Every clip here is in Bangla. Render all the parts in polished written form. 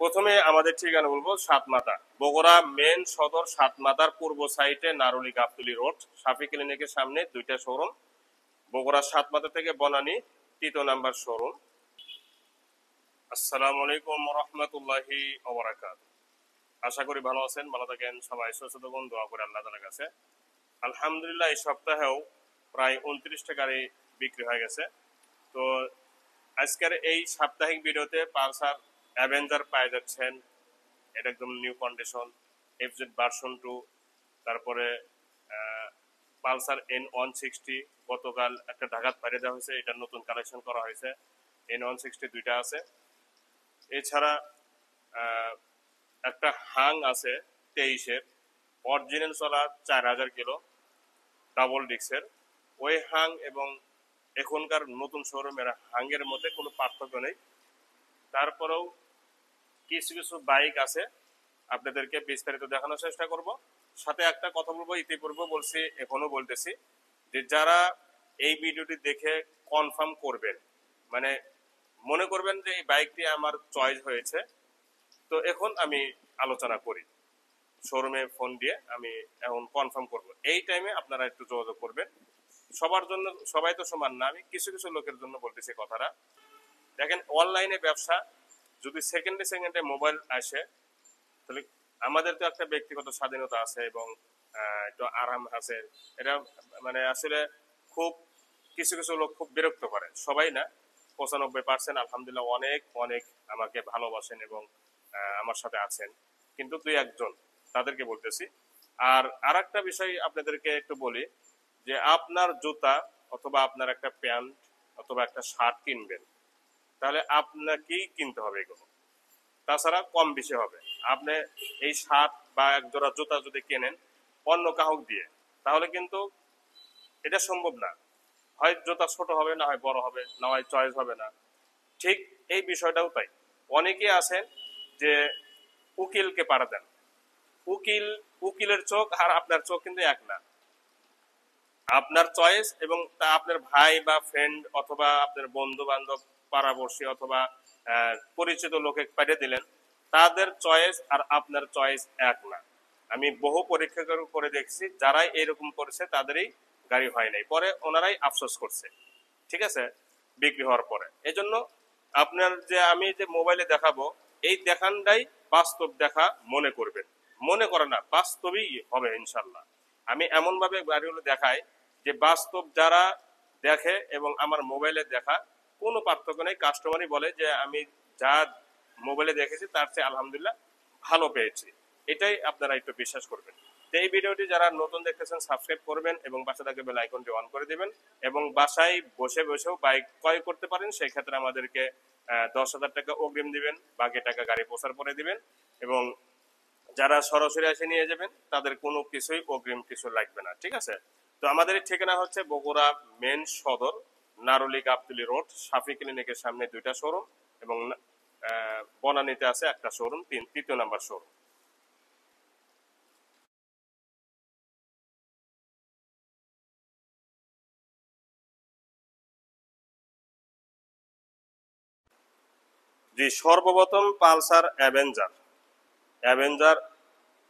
প্রথমে আমাদের ঠিকানা বলবো সাতমাথা, বগুড়া মেন সদর সাতমাথার পূর্ব সাইডে নারুলি গাবতলী রোড, সাফি ক্লিনিকের সামনে দুইটা শোরুম। বগুড়া সাতমাথা থেকে বনানী 3 নাম্বার শোরুম। আসসালামু আলাইকুম রহমতুল্লাহি ওয়া আশা করি ভালো আছেন, ভালো থাকেন, সবাই সুস্থ থাকুন, দোয়া করে আল্লাহ তাআলার কাছে। আলহামদুলিল্লাহ এই সপ্তাহেও প্রায় 29টা গাড়ি বিক্রি হয়ে গেছে। তো আজকের এই সাপ্তাহিক ভিডিওতে পালসার অ্যাভেঞ্জার পেয়ে যাচ্ছেন, এটা একদম নিউ কন্ডিশন, এফজেড ভার্সন 2। তারপরে পালসার N160 গতকাল একটা ঢাকাত পাঠিয়ে দেওয়া হয়েছে, এটা নতুন কালেকশন করা হয়েছে। N160 দুইটা আছে। এছাড়া একটা হাং আছে 23-এর, অরিজিনাল চলা 4000 কিলো, ডাবল ডিক্সের। ওই হাং এবং এখনকার নতুন শোরুমের হাংয়ের মধ্যে কোনো পার্থক্য নেই। তারপরেও কিছু কিছু বাইক আছে, আপনাদেরকে বিস্তারিত দেখানোর চেষ্টা করব। সাথে একটা কথা বলবো, ইতিপূর্বে বলছি, এখনো বলতেছি, যে যারা এই ভিডিওটি দেখে কনফার্ম করবেন, মানে মনে করবেন যে এই বাইকটি আমার চয়েস হয়েছে, তো এখন আমি আলোচনা করি, শোরুমে ফোন দিয়ে আমি এখন কনফার্ম করব, এই টাইমে আপনারা একটু যোগাযোগ করবেন। সবার জন্য, সবাই তো সমান না, আমি কিছু কিছু লোকের জন্য বলতেছি কথাটা। দেখেন, অনলাইনে ব্যবসা, যদি সেকেন্ডে সেকেন্ডে মোবাইল আসে, তাহলে আমাদের তো একটা ব্যক্তিগত স্বাধীনতা আছে এবং একটু আরাম আছে। এটা মানে আসলে খুব কিছু কিছু লোক খুব বিরক্ত করে, সবাই না, 95% আলহামদুলিল্লাহ অনেক অনেক আমাকে ভালোবাসেন এবং আমার সাথে আছেন, কিন্তু 2-1 জন, তাদেরকে বলতেছি। আর একটা বিষয় আপনাদেরকে একটু বলি, যে আপনার জুতা অথবা আপনার একটা প্যান্ট অথবা একটা শার্ট কিনবেন, তাহলে আপনাকেই কিনতে হবে এগুলো, তাছাড়া কম বেশি হবে। আপনি এই শার্ট বা এক জোড়া জুতা যদি কেনেন অন্য কাহক দিয়ে, তাহলে কিন্তু এটা সম্ভব না, হয় জুতা ছোট হবে, না হয় বড় হবে, না হয় চয়েস হবে না। ঠিক এই বিষয়টাও তাই। অনেকে আছেন যে উকিলকে পাঠা দেন, উকিলের চোখ আর আপনার চোখ কিন্তু এক না। আপনার চয়েস এবং তা আপনার ভাই বা ফ্রেন্ড অথবা আপনার বন্ধু বান্ধব, পাড়াপড়শি অথবা পরিচিত লোকে পাঠিয়ে দিলেন, তাদের চয়েস আর আপনার চয়েস এক না। আমি বহু পরীক্ষা করে দেখছি, যারাই এরকম করেছে তাদেরই গাড়ি হয় নাই, পরে ওনারাই আফসোস করছে, ঠিক আছে, বিক্রি হওয়ার পরে। এজন্য আপনার যে আমি যে মোবাইলে দেখাবো, এই দেখানটাই বাস্তব দেখা মনে করবেন, মনে করে না, বাস্তবেই হবে ইনশাল্লাহ। আমি এমন ভাবে গাড়িগুলো দেখাই যে বাস্তব যারা দেখে এবং আমার মোবাইলে দেখা কোনো পার্থক্য নেই। কাস্টমারই বলে যে আমি যা মোবাইলে দেখেছি তার চেয়ে আলহামদুলিল্লাহ ভালো পেয়েছি। এটাই আপনারা একটু বিশ্বাস করবেন। তো এই ভিডিওটি যারা নতুন দেখতেছেন সাবস্ক্রাইব করবেন এবং পাশে থাকা বেল আইকনটি অন করে দিবেন, এবং বাসায় বসে বসেও বাইক ক্রয় করতে পারেন। সেই ক্ষেত্রে আমাদেরকে 10,000 টাকা অগ্রিম দিবেন, বাকি টাকা গাড়ি পৌঁছার পরে দিবেন। এবং যারা সরাসরি এসে নিয়ে যাবেন তাদের কোনো কিছুই অগ্রিম কিছু লাগবে না, ঠিক আছে। তো আমাদের ঠিকানা হচ্ছে বগুড়া মেন সদর, নারুলি গাবতলী রোড, সাফি ক্লিনিকের সামনে 2টা শোরুম, এবং বনানীতে আছে একটা শোরুম, 3 নাম্বার শোরুম। জি, সর্বপ্রথম পালসার অ্যাভেঞ্জার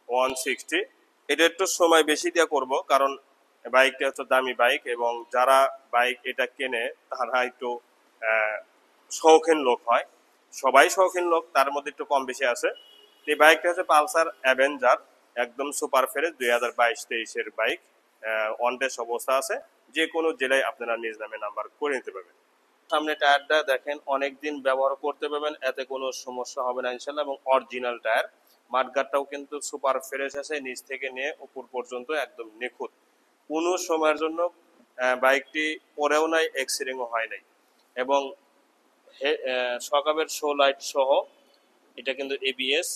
160, এটা একটু সময় বেশি দিয়ে করব, কারণ বাইকটা হচ্ছে দামি বাইক, এবং যারা বাইক এটা কেনে তারা একটু শৌখিন লোক হয়, সবাই শৌখিন লোক, তার মধ্যে একটু কম বেশি আছে। এই বাইকটা হচ্ছে পালসার অ্যাভেঞ্জার, একদম সুপার ফ্রেশ 2022-23-এর বাইক, অন টেস্ট অবস্থা আছে। যে কোনো জেলায় আপনারা নিজ নামে নাম্বার করে নিতে পারবেন। সামনে টায়ারটা দেখেন, অনেকদিন ব্যবহার করতে পারবেন, এতে কোনো সমস্যা হবে না ইনশাল্লাহ, এবং অরিজিনাল টায়ার। মাঠগাটটাও কিন্তু সুপার ফ্রেশ আছে, নিচ থেকে নিয়ে উপর পর্যন্ত একদম নিখুঁত, কোনো সময়ের জন্য বাইকটি পরেও নাই, এক্সিডেন্টও হয় নাই। এবং সকাবের শো লাইট সহ এটা কিন্তু এবিএস,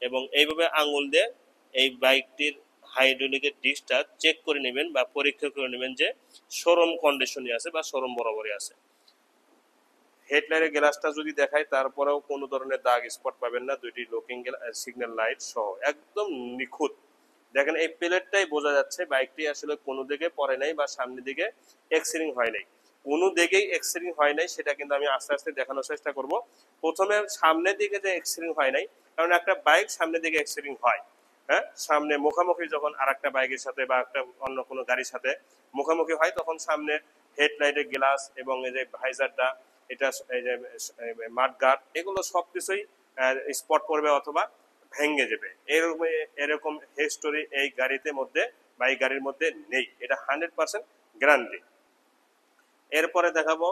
এবং এইভাবে আঙুল দিয়ে এই বাইকটির হাইড্রোলিকের ডিস্কটা চেক করে নেবেন বা পরীক্ষা করে নেবেন যে শোরুম কন্ডিশনে আছে বা শোরুম বরাবরই আছে। হেডলাইটের গ্লাসটা যদি দেখায়, তারপরেও কোনো ধরনের দাগ স্পট পাবেন না, 2টি লুকিং সিগন্যাল লাইট সহ একদম নিখুঁত। দেখেন, এই প্লেটটাই বোঝা যাচ্ছে বাইকটি আসলে কোনো দিকে পড়ে নাই বা সামনের দিকে এক্সিডেন্ট হয় নাই, কোনো দিকেই এক্সিডেন্ট হয় নাই। সেটা কিন্তু আমি আস্তে আস্তে দেখানোর চেষ্টা করব। প্রথমে সামনের দিকে যে এক্সিডেন্ট হয় নাই, কারণ একটা বাইক সামনের দিকে অ্যাক্সিডেন্ট হয়, হ্যাঁ, সামনে মুখোমুখি যখন আর একটা বাইকের সাথে বা একটা অন্য কোনো গাড়ির সাথে মুখোমুখি হয় তখন সামনে হেডলাইটের গ্লাস এবং এই যে ভাইজারটা, এটা এই যে মাঠগার্ড, এগুলো সবকিছুই স্পট করবে অথবা ভেঙে যাবে। এরকম এরকম হিস্টোরি এই গাড়িতে মধ্যে বা এই গাড়ির মধ্যে নেই, এটা 100% গ্যারান্টি। এরপরে দেখাবো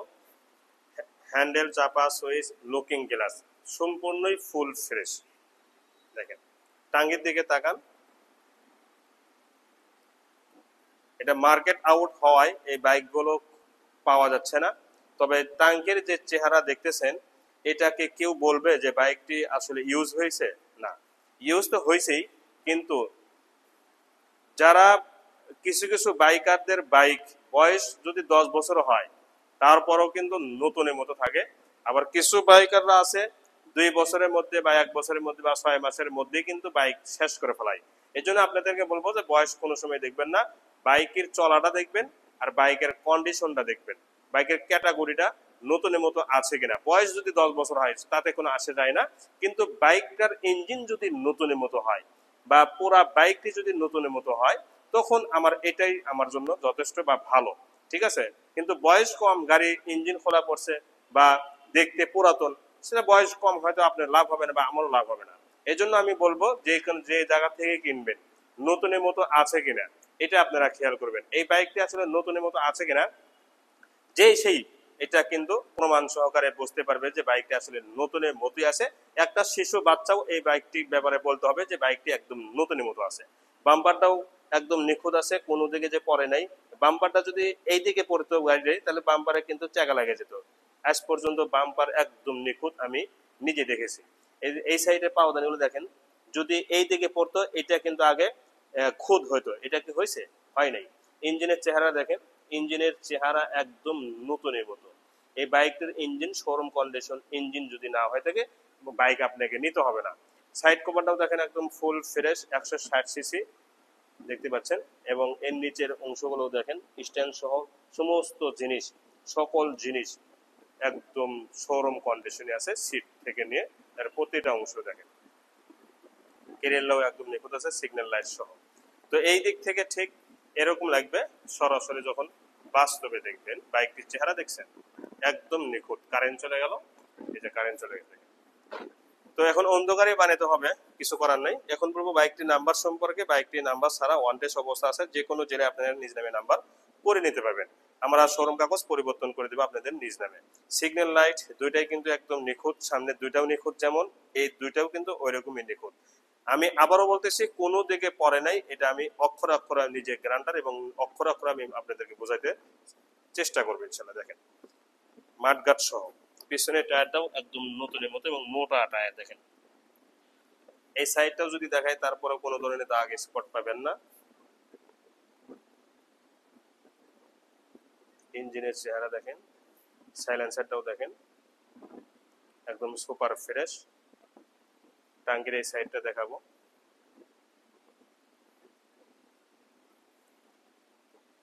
হ্যান্ডেল, চাপা, সুইচ, লুকিং গ্লাস সম্পূর্ণই ফুল ফ্রেশ। দেখেন টাঙ্গির দিকে তাকান, এটা মার্কেট আউট হওয়ায় এই বাইকগুলো পাওয়া যাচ্ছে না। তবে টাঙ্কির যে চেহারা দেখতেছেন, এটাকে কেউ বলবে যে বাইকটি আসলে ইউজ হয়েছে? না, ইউজ তো হয়েছেই, কিন্তু যারা কিছু কিছু বাইকারদের বাইক বয়স যদি 10 বছর হয় তারপরেও কিন্তু নতুনের মতো থাকে। আবার কিছু বাইকাররা আছে 2 বছরের মধ্যে বা 1 বছরের মধ্যে বা 6 মাসের মধ্যে কিন্তু বাইক শেষ করে ফেলায়। এই জন্য আপনাদেরকে বলবো যে বয়স কোনো সময় দেখবেন না, বাইকের চলাটা দেখবেন আর বাইকের কন্ডিশনটা দেখবেন, বাইকের ক্যাটাগরিটা নতুনের মতো আছে কিনা। বয়স যদি 10 বছর হয় তাতে কোনো আসে যায় না, কিন্তু বাইকটার ইঞ্জিন যদি নতুনের মতো হয় বা পুরা বাইকটি যদি নতুনের মতো হয় তখন আমার এটাই আমার জন্য যথেষ্ট বা ভালো, ঠিক আছে। কিন্তু বয়স কম, গাড়ি ইঞ্জিন খোলা পড়ছে বা দেখতে পুরাতন, সেটা বয়স কম হয়তো আপনার লাভ হবে না বা আমারও লাভ হবে না। এই জন্য আমি বলবো যে যে জায়গা থেকে কিনবেন নতুনের মতো আছে কিনা এটা আপনারা খেয়াল করবেন। এই বাইকটি আসলে নতুনের মতো আছে কিনা যে সেই এটা কিন্তু প্রমাণ সহকারে বুঝতে পারবে যে বাইকটি আসলে নতুনের মতোই আছে। একটা শিশু বাচ্চাও এই বাইকটির ব্যাপারে বলতে হবে যে বাইকটি একদম নতুনের মতো আছে। বাম্পারটাও একদম নিখুঁত আছে, কোনো দিকে যে পড়ে নাই। বাম্পারটা যদি এই দিকে পড়তো গাড়ি তাহলে বাম্পারে কিন্তু চাকা লাগে যেত। আজ পর্যন্ত বাম্পার একদম নিখুঁত, আমি নিজে দেখেছি। এই সাইডে পাওদানিগুলো দেখেন, যদি এই দিকে পড়তো এটা কিন্তু আগে খুদ হইতো, এটা কি হয়েছে? হয় নাই। ইঞ্জিনের চেহারা দেখেন, ইঞ্জিনের চেহারা একদম নতুনের মতো। এই বাইকের ইঞ্জিন শোরুম কন্ডিশন, ইঞ্জিন যদি না হয়ে থাকে বাইক আপনাকে নিতে হবে না। সাইড কভারটাও দেখেন একদম ফুল ফ্রেশ, 160 সিসি দেখতে পাচ্ছেন। এবং এর নিচের অংশগুলো দেখেন, স্ট্যান্ড সহ সমস্ত জিনিস, সকল জিনিস একদম শোরুম কন্ডিশনে আছে। সিট থেকে নিয়ে তার প্রতিটা অংশ দেখেন, কেরিয়ারটাও একদম নিখুঁত আছে, সিগন্যাল লাইট সহ। তো এই দিক থেকে ঠিক এরকম লাগবে সরাসরি যখন বাস্তবে দেখবেন। বাইকটির চেহারা দেখছেন একদম নিখুঁত। কারেন্ট চলে গেল, এই যে কারেন্ট চলে গেছে। তো এখন অন্ধকারে বানাতে হবে, কিছু করার নাই। এখন বলবো বাইকটির নাম্বার সম্পর্কে। বাইকটির নাম্বার ছাড়া ওয়ান টেস্ট অবস্থা আছে, যে কোনো জেলায় আপনারা নিজ নামে নাম্বার করে নিতে পারবেন। আমরা শোরুম কাগজ পরিবর্তন করে দেবো আপনাদের নিজ নামে। সিগন্যাল লাইট দুইটাই কিন্তু একদম নিখুঁত, সামনে দুইটাও নিখুঁত, যেমন এই দুইটাও কিন্তু ওই রকমই নিখুঁত। আমি আবারও বলতেছি কোনো দিকে পড়ে নাই, এটা আমি অক্ষর অক্ষর নিজে গ্যারান্টার এবং অক্ষর অক্ষর আমি আপনাদেরকে বোঝাইতে চেষ্টা করবো ইনশাল্লাহ। দেখেন মাঠগাট সহ পিছনের টায়ারটাও একদম নতুনের মতো এবং মোটা টায়ার দেখেন। এই সাইডটাও যদি দেখায় তারপরেও কোনো ধরনের দাগ স্পট পাবেন না। ইঞ্জিনের চেহারা দেখেন, সাইলেন্সারটাও দেখেন একদম সুপার ফ্রেশ। টাঙ্কির এই সাইডটা দেখাবো,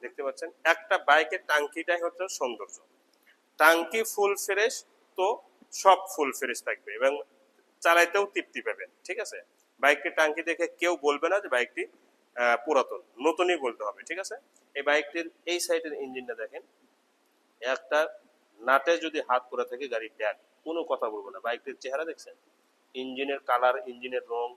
দেখতে পাচ্ছেন একটা বাইকের টাঙ্কিটাই হচ্ছে সৌন্দর্য। টাঙ্কি ফুল ফ্রেশ, তো সব ফুল ফ্রেশ থাকবে এবং চালাইতেও তৃপ্তি পাবেন, ঠিক আছে। বাইকটির টাঙ্কি দেখে কেউ বলবে না যে বাইকটি পুরাতন, নতুনই বলতে হবে, ঠিক আছে। এই বাইকটির এই সাইডের ইঞ্জিনটা দেখেন, একটা নাটে যদি হাত পরে থাকে গাড়ি ব্যাগ, কোনো কথা বলবো না। বাইকটির চেহারা দেখছেন, ইঞ্জিনের কালার, ইঞ্জিনের রং,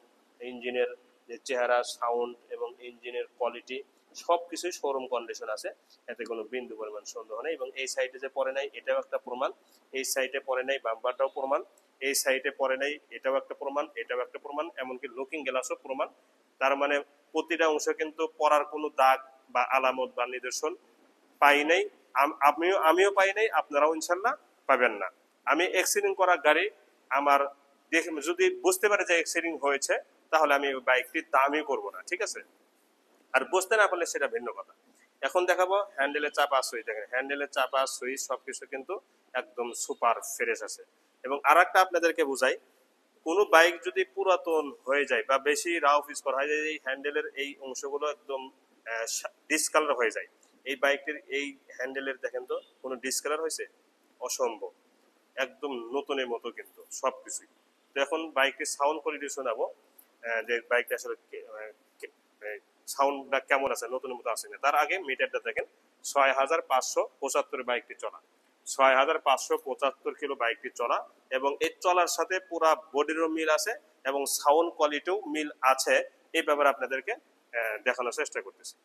ইঞ্জিনের যে চেহারা, সাউন্ড এবং ইঞ্জিনের কোয়ালিটি সব কিছুই শোরুম কন্ডিশন আছে, এতে কোনো বিন্দু পরিমাণ সন্দেহ নেই। এবং এই সাইডে যে পড়ে নাই এটাও একটা প্রমাণ, এই সাইডে পড়ে নাই বাম্পারটাও প্রমাণ, এই সাইডে পড়ে নাই এটাও একটা প্রমাণ, এটাও একটা প্রমাণ, এমনকি লুকিং গ্লাসও প্রমাণ। তার মানে প্রতিটা অংশ কিন্তু পড়ার কোনো দাগ বা আলামত বা নিদর্শন পাই নাই। আমিও পাই নাই, আপনারাও ইনশাল্লাহ পাবেন না। আমি অ্যাক্সিডেন্ট করা গাড়ি আমার দেখে যদি বুঝতে পারে যে অ্যাক্সিডেন্ট হয়েছে তাহলে আমি বাইকটির দামই করবো না, ঠিক আছে। আর বুঝতে না পারলে সেটা ভিন্ন কথা। এখন দেখাবো হ্যান্ডেলের চাপা সুইচ। দেখেন হ্যান্ডেলের চাপা সুইচ সবকিছু কিন্তু একদম সুপার ফ্রেশ আছে। এবং আর একটা আপনাদেরকে বুঝাই, কোনো বাইক যদি পুরাতন হয়ে যায় বা বেশি রাফ ইউজ করা হয়, এই হ্যান্ডেলের এই অংশগুলো একদম ডিসকালার হয়ে যায়। এই বাইকটির এই হ্যান্ডেলের দেখেন তো কোনো ডিসকালার হয়েছে? অসম্ভব, একদম নতুনের মতো কিন্তু সবকিছুই। তো এখন বাইকটির সাউন্ড কোয়ালিটি শোনাবো, যে বাইকটা আসলে সাউন্ডটা কেমন আছে, নতুন মতো আছে না। তার আগে মিটারটা দেখেন, 6575 বাইকটি চলা, 6575 কিলো বাইকটি চলা, এবং এই চলার সাথে পুরা বডিরও মিল আছে এবং সাউন্ড কোয়ালিটিও মিল আছে। এই ব্যাপারে আপনাদেরকে দেখানোর চেষ্টা করতেছি।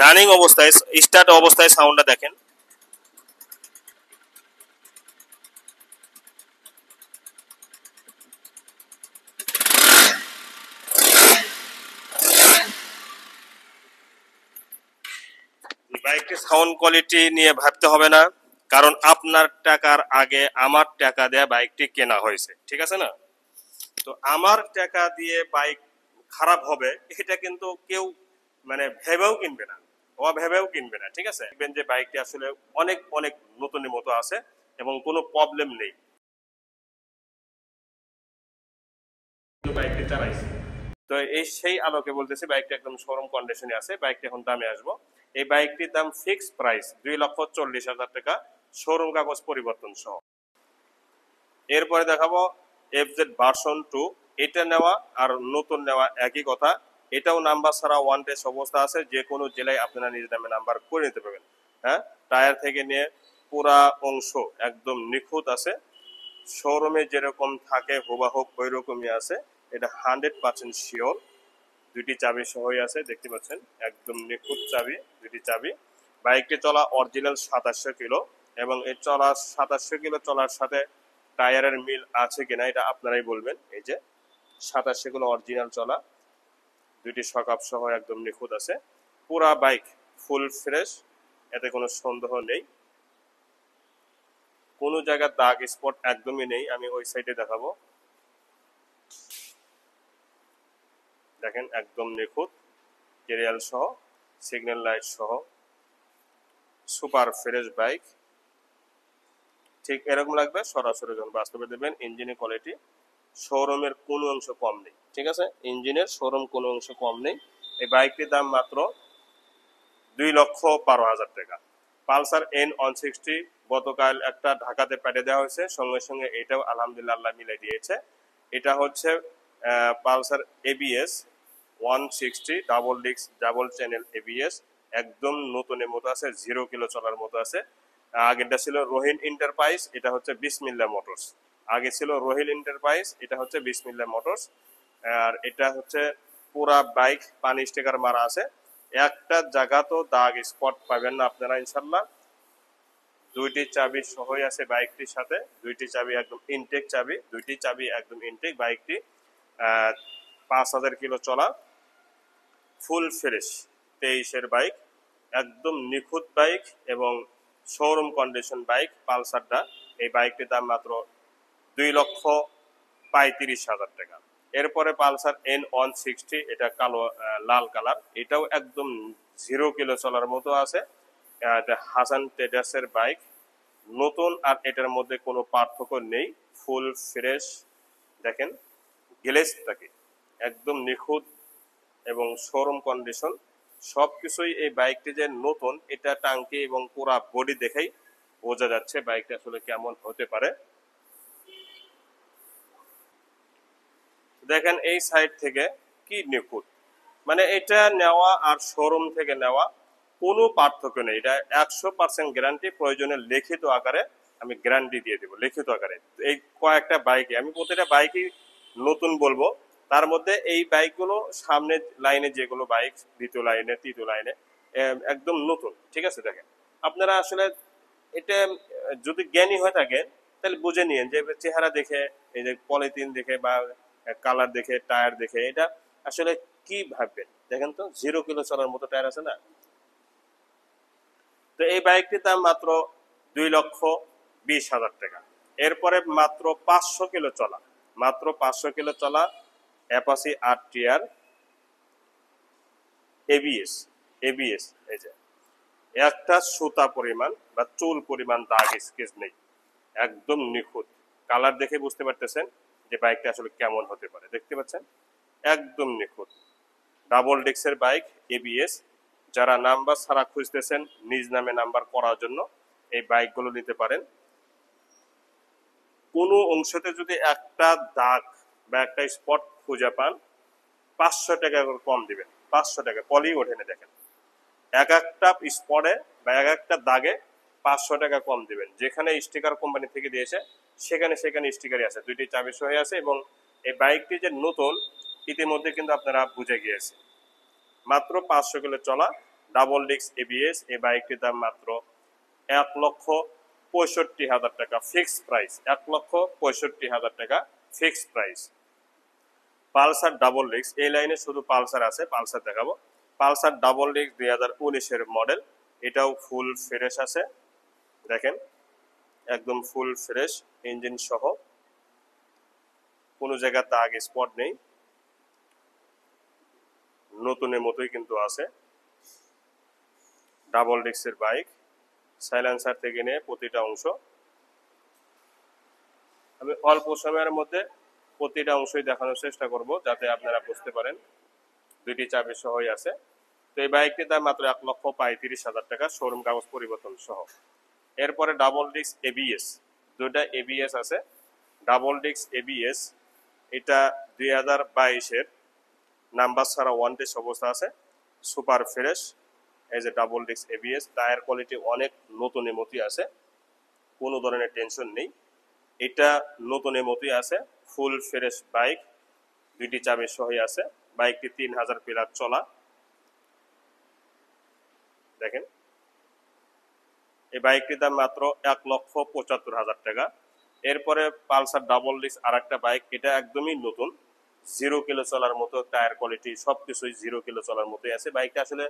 রানিং অবস্থায়, স্টার্ট অবস্থায় সাউন্ডটা দেখেন। বাইকটির সাউন্ড কোয়ালিটি নিয়ে ভাবতে হবে না, কারণ আপনার টাকার আগে আমার টাকা দেয়া বাইকটি কেনা হয়েছে, ঠিক আছে না? তো আমার টাকা দিয়ে বাইক খারাপ হবে এটা কিন্তু কেউ মানে ভেবেও কিনবে না, অভেবেও কিনবে না, ঠিক আছে? দেখবেন যে বাইকটি আসলে অনেক অনেক নতুনের মতো আছে এবং কোনো প্রবলেম নেই। বাইকটি চালাইছি, তো এই সেই আলোকে বলতেছি বাইকটা একদম শোরুম কন্ডিশনে আছে। বাইকটি এখন দামে আসবো। এই বাইকটির দাম ফিক্স প্রাইস 2,40,000 টাকা, শোরুম কাগজ পরিবর্তন সহ। এরপরে দেখাবো এফজেড ভার্সন 2। এটা নেওয়া আর নতুন নেওয়া একই কথা। এটাও নাম্বার ছাড়া ওয়ান টেস্ট অবস্থা আছে, যে কোনো জেলায় আপনারা নিজ নামে নাম্বার করে নিতে পারবেন। হ্যাঁ, টায়ার থেকে নিয়ে পুরা অংশ একদম নিখুঁত আছে, শোরুমে যেরকম থাকে হুবাহুব ওই রকমই আছে। এটা 100% শিওর। দুইটি চাবি সহই আছে, দেখতে পাচ্ছেন একদম নিখুঁত চাবি, দুইটি চাবি। বাইকটি চলা অরিজিনাল 2700 কিলো, এবং এই চলা 2700 কিলো চলার সাথে টায়ারের মিল আছে কিনা এটা আপনারাই বলবেন। এই যে 2700 কিলো অরিজিনাল চলা, দুইটি শকআপ সহ একদম নিখুঁত আছে। পুরা বাইক ফুল ফ্রেশ, এতে কোনো সন্দেহ নেই, কোনো জায়গার দাগ স্পট একদমই নেই। আমি ওই সাইডে দেখাবো, দেখেন একদম নিখুঁত, কেরিয়াল সহ, সিগন্যাল লাইট সহ, সুপার ফ্রেশ বাইক। ঠিক এরকম লাগবে সরাসরি যখন বাস্তবে দেবেন। ইঞ্জিনের কোয়ালিটি শোরুমের কোনো অংশ কম নেই, ঠিক আছে? ইঞ্জিনের শোরুম কোনো অংশ কম নেই। এই বাইকটির দাম মাত্র 2,12,000 টাকা। পালসার N160 গতকাল একটা ঢাকাতে পেটে দেওয়া হয়েছে, সঙ্গে সঙ্গে এটাও আলহামদুলিল্লাহ আল্লাহ মিলে দিয়েছে। এটা হচ্ছে Pulsar ABS 160 double disc double channel ABS, একদম নতুনের মতো আছে, 0 কিলো চলার মতো আছে। আগেরটা ছিল রোহিল এন্টারপ্রাইজ, এটা হচ্ছে বিসমিল্লাহ মোটরস। আগে ছিল রোহিল এন্টারপ্রাইজ, এটা হচ্ছে বিসমিল্লাহ মোটরস। আর এটা হচ্ছে পুরা বাইক পানি স্টিকার মারা আছে, একটা জায়গা তো দাগ স্পট পাবেন না আপনারা ইনশাল্লাহ। দুইটি চাবি সহই আছে বাইকটির সাথে, দুইটি চাবি একদম ইনটেক চাবি, দুইটি চাবি একদম ইনটেক। বাইকটি 5,000 কিলো চলা, ফুল ফ্রেশ 23-এর বাইক, একদম নিখুঁত বাইক এবং শোরুম কন্ডিশন বাইক পালসারটা। এই বাইকটির দাম মাত্র 2,35,000 টাকা। এরপরে পালসার N160, এটা কালো লাল কালার, এটাও একদম 0 কিলো চলার মতো আছে। হাসান ট্রেডার্সের বাইক, নতুন আর এটার মধ্যে কোনো পার্থক্য নেই, ফুল ফ্রেশ। দেখেন গ্লেজটাকে একদম নিখুঁত এবং শোরুম কন্ডিশন সবকিছুই। এই বাইকটি যে নতুন এটা টাঙ্কি এবং পুরা বডি দেখেই বোঝা যাচ্ছে বাইকটা আসলে কেমন হতে পারে। দেখেন এই সাইড থেকে কি নিখুঁত, মানে এটা নেওয়া আর শোরুম থেকে নেওয়া কোনো পার্থক্য নেই। এটা 100% গ্যারান্টি, প্রয়োজনে লিখিত আকারে আমি গ্যারান্টি দিয়ে দেবো, লিখিত আকারে। এই কয়েকটা বাইকে আমি প্রতিটা বাইকই নতুন বলবো, তার মধ্যে এই বাইকগুলো সামনে লাইনে যেগুলো বাইক, দ্বিতীয় লাইনে তৃতীয় লাইনে একদম নতুন, ঠিক আছে? দেখেন আপনারা আসলে এটা যদি জ্ঞানী হয়ে থাকেন তাহলে বুঝে নিন যে চেহারা দেখে, এই যে পলিথিন দেখে বা কালার দেখে, টায়ার দেখে এটা আসলে কি ভাববেন। দেখেন তো 0 কিলো চলার মতো টায়ার আছে না? তো এই বাইকটির দাম মাত্র 2,20,000 টাকা। এরপরে মাত্র 500 কিলো চলা, মাত্র 500 কিলো চলা অ্যাপাচি RTR ABS, এই যে একটা সুতা পরিমাণ বা চুল পরিমাণ দাগ স্কেচ নেই, একদম নিখুঁত। কালার দেখে বুঝতে পারতেছেন যে বাইকটা আসলে কেমন হতে পারে। দেখতে পাচ্ছেন একদম নিখুঁত। ডাবল ডিস্কের বাইক, এবিএস। যারা নাম্বার ছাড়া খুঁজতেছেন নিজ নামে নাম্বার করার জন্য এই বাইকগুলো নিতে পারেন। কোনো অংশতে যদি একটা দাগ বা একটা স্পট খুঁজে পান 500 টাকা করে কম দিবেন। 500 টাকা পলি ওঠে না। দেখেন এক একটা স্পটে বা এক একটা দাগে 500 টাকা কম দিবেন। যেখানে স্টিকার কোম্পানি থেকে দিয়েছে সেখানে সেখানে স্টিকারই আছে, দুইটি চাবি সহ আছে। এবং এই বাইকটি যে নতুন ইতিমধ্যে কিন্তু আপনারা বুঝে গিয়েছে। মাত্র 500 কিলো চলা ডাবল ডিস্ক এবিএস এই বাইকটির দাম মাত্র 1,65,000 টাকা ফিক্সড প্রাইস। 1,65,000 টাকা fixed price. Pulsar double disk, এই লাইনে শুধু পালসার আছে, পালসার দেখাবো। পালসার ডাবল ডিস্ক 2019-এর মডেল, এটাও ফুল ফ্রেশ আছে। দেখেন একদম ফুল ফ্রেশ ইঞ্জিন সহ, কোনো জায়গা দাগ স্পট নেই, নতুনের মতোই কিন্তু আছে। ডাবল ডিস্কের বাইক, সাইলেন্সার থেকে নিয়ে প্রতিটা অংশ আমি অল্প সময়ের মধ্যে প্রতিটা অংশই দেখানোর চেষ্টা করব যাতে আপনারা বুঝতে পারেন। দুইটি চাবি সহই আছে। তো এই বাইকটির দাম মাত্র 1,35,000 টাকা শোরুম কাগজ পরিবর্তন সহ। এরপরে ডাবল ডিস্ক এবিএস, দুইটা এবিএস আছে। ডাবল ডিস্ক এবিএস এটা 2022-এর নাম্বার ছাড়া ওয়ান টেস্ট অবস্থা আছে, সুপার ফ্রেশ। এই যে double disc ABS, tyre quality অনেক নতুনের মতোই আছে, কোনো ধরনের টেনশন নেই। এটা নতুনের মতোই আছে, ফুল ফ্রেশ বাইক, দুইটি চাবি সহই আছে। বাইকটি 3000 প্লাস চলা। দেখেন এই বাইকটির দাম মাত্র 1,75,000 টাকা। এরপরে পালসার ডাবল ডিস্ক আর একটা বাইক, এটা একদমই নতুন, 0 কিলো চলার মতো, টায়ার কোয়ালিটি সবকিছুই 0 কিলো চলার মতোই আছে। বাইকটা আসলে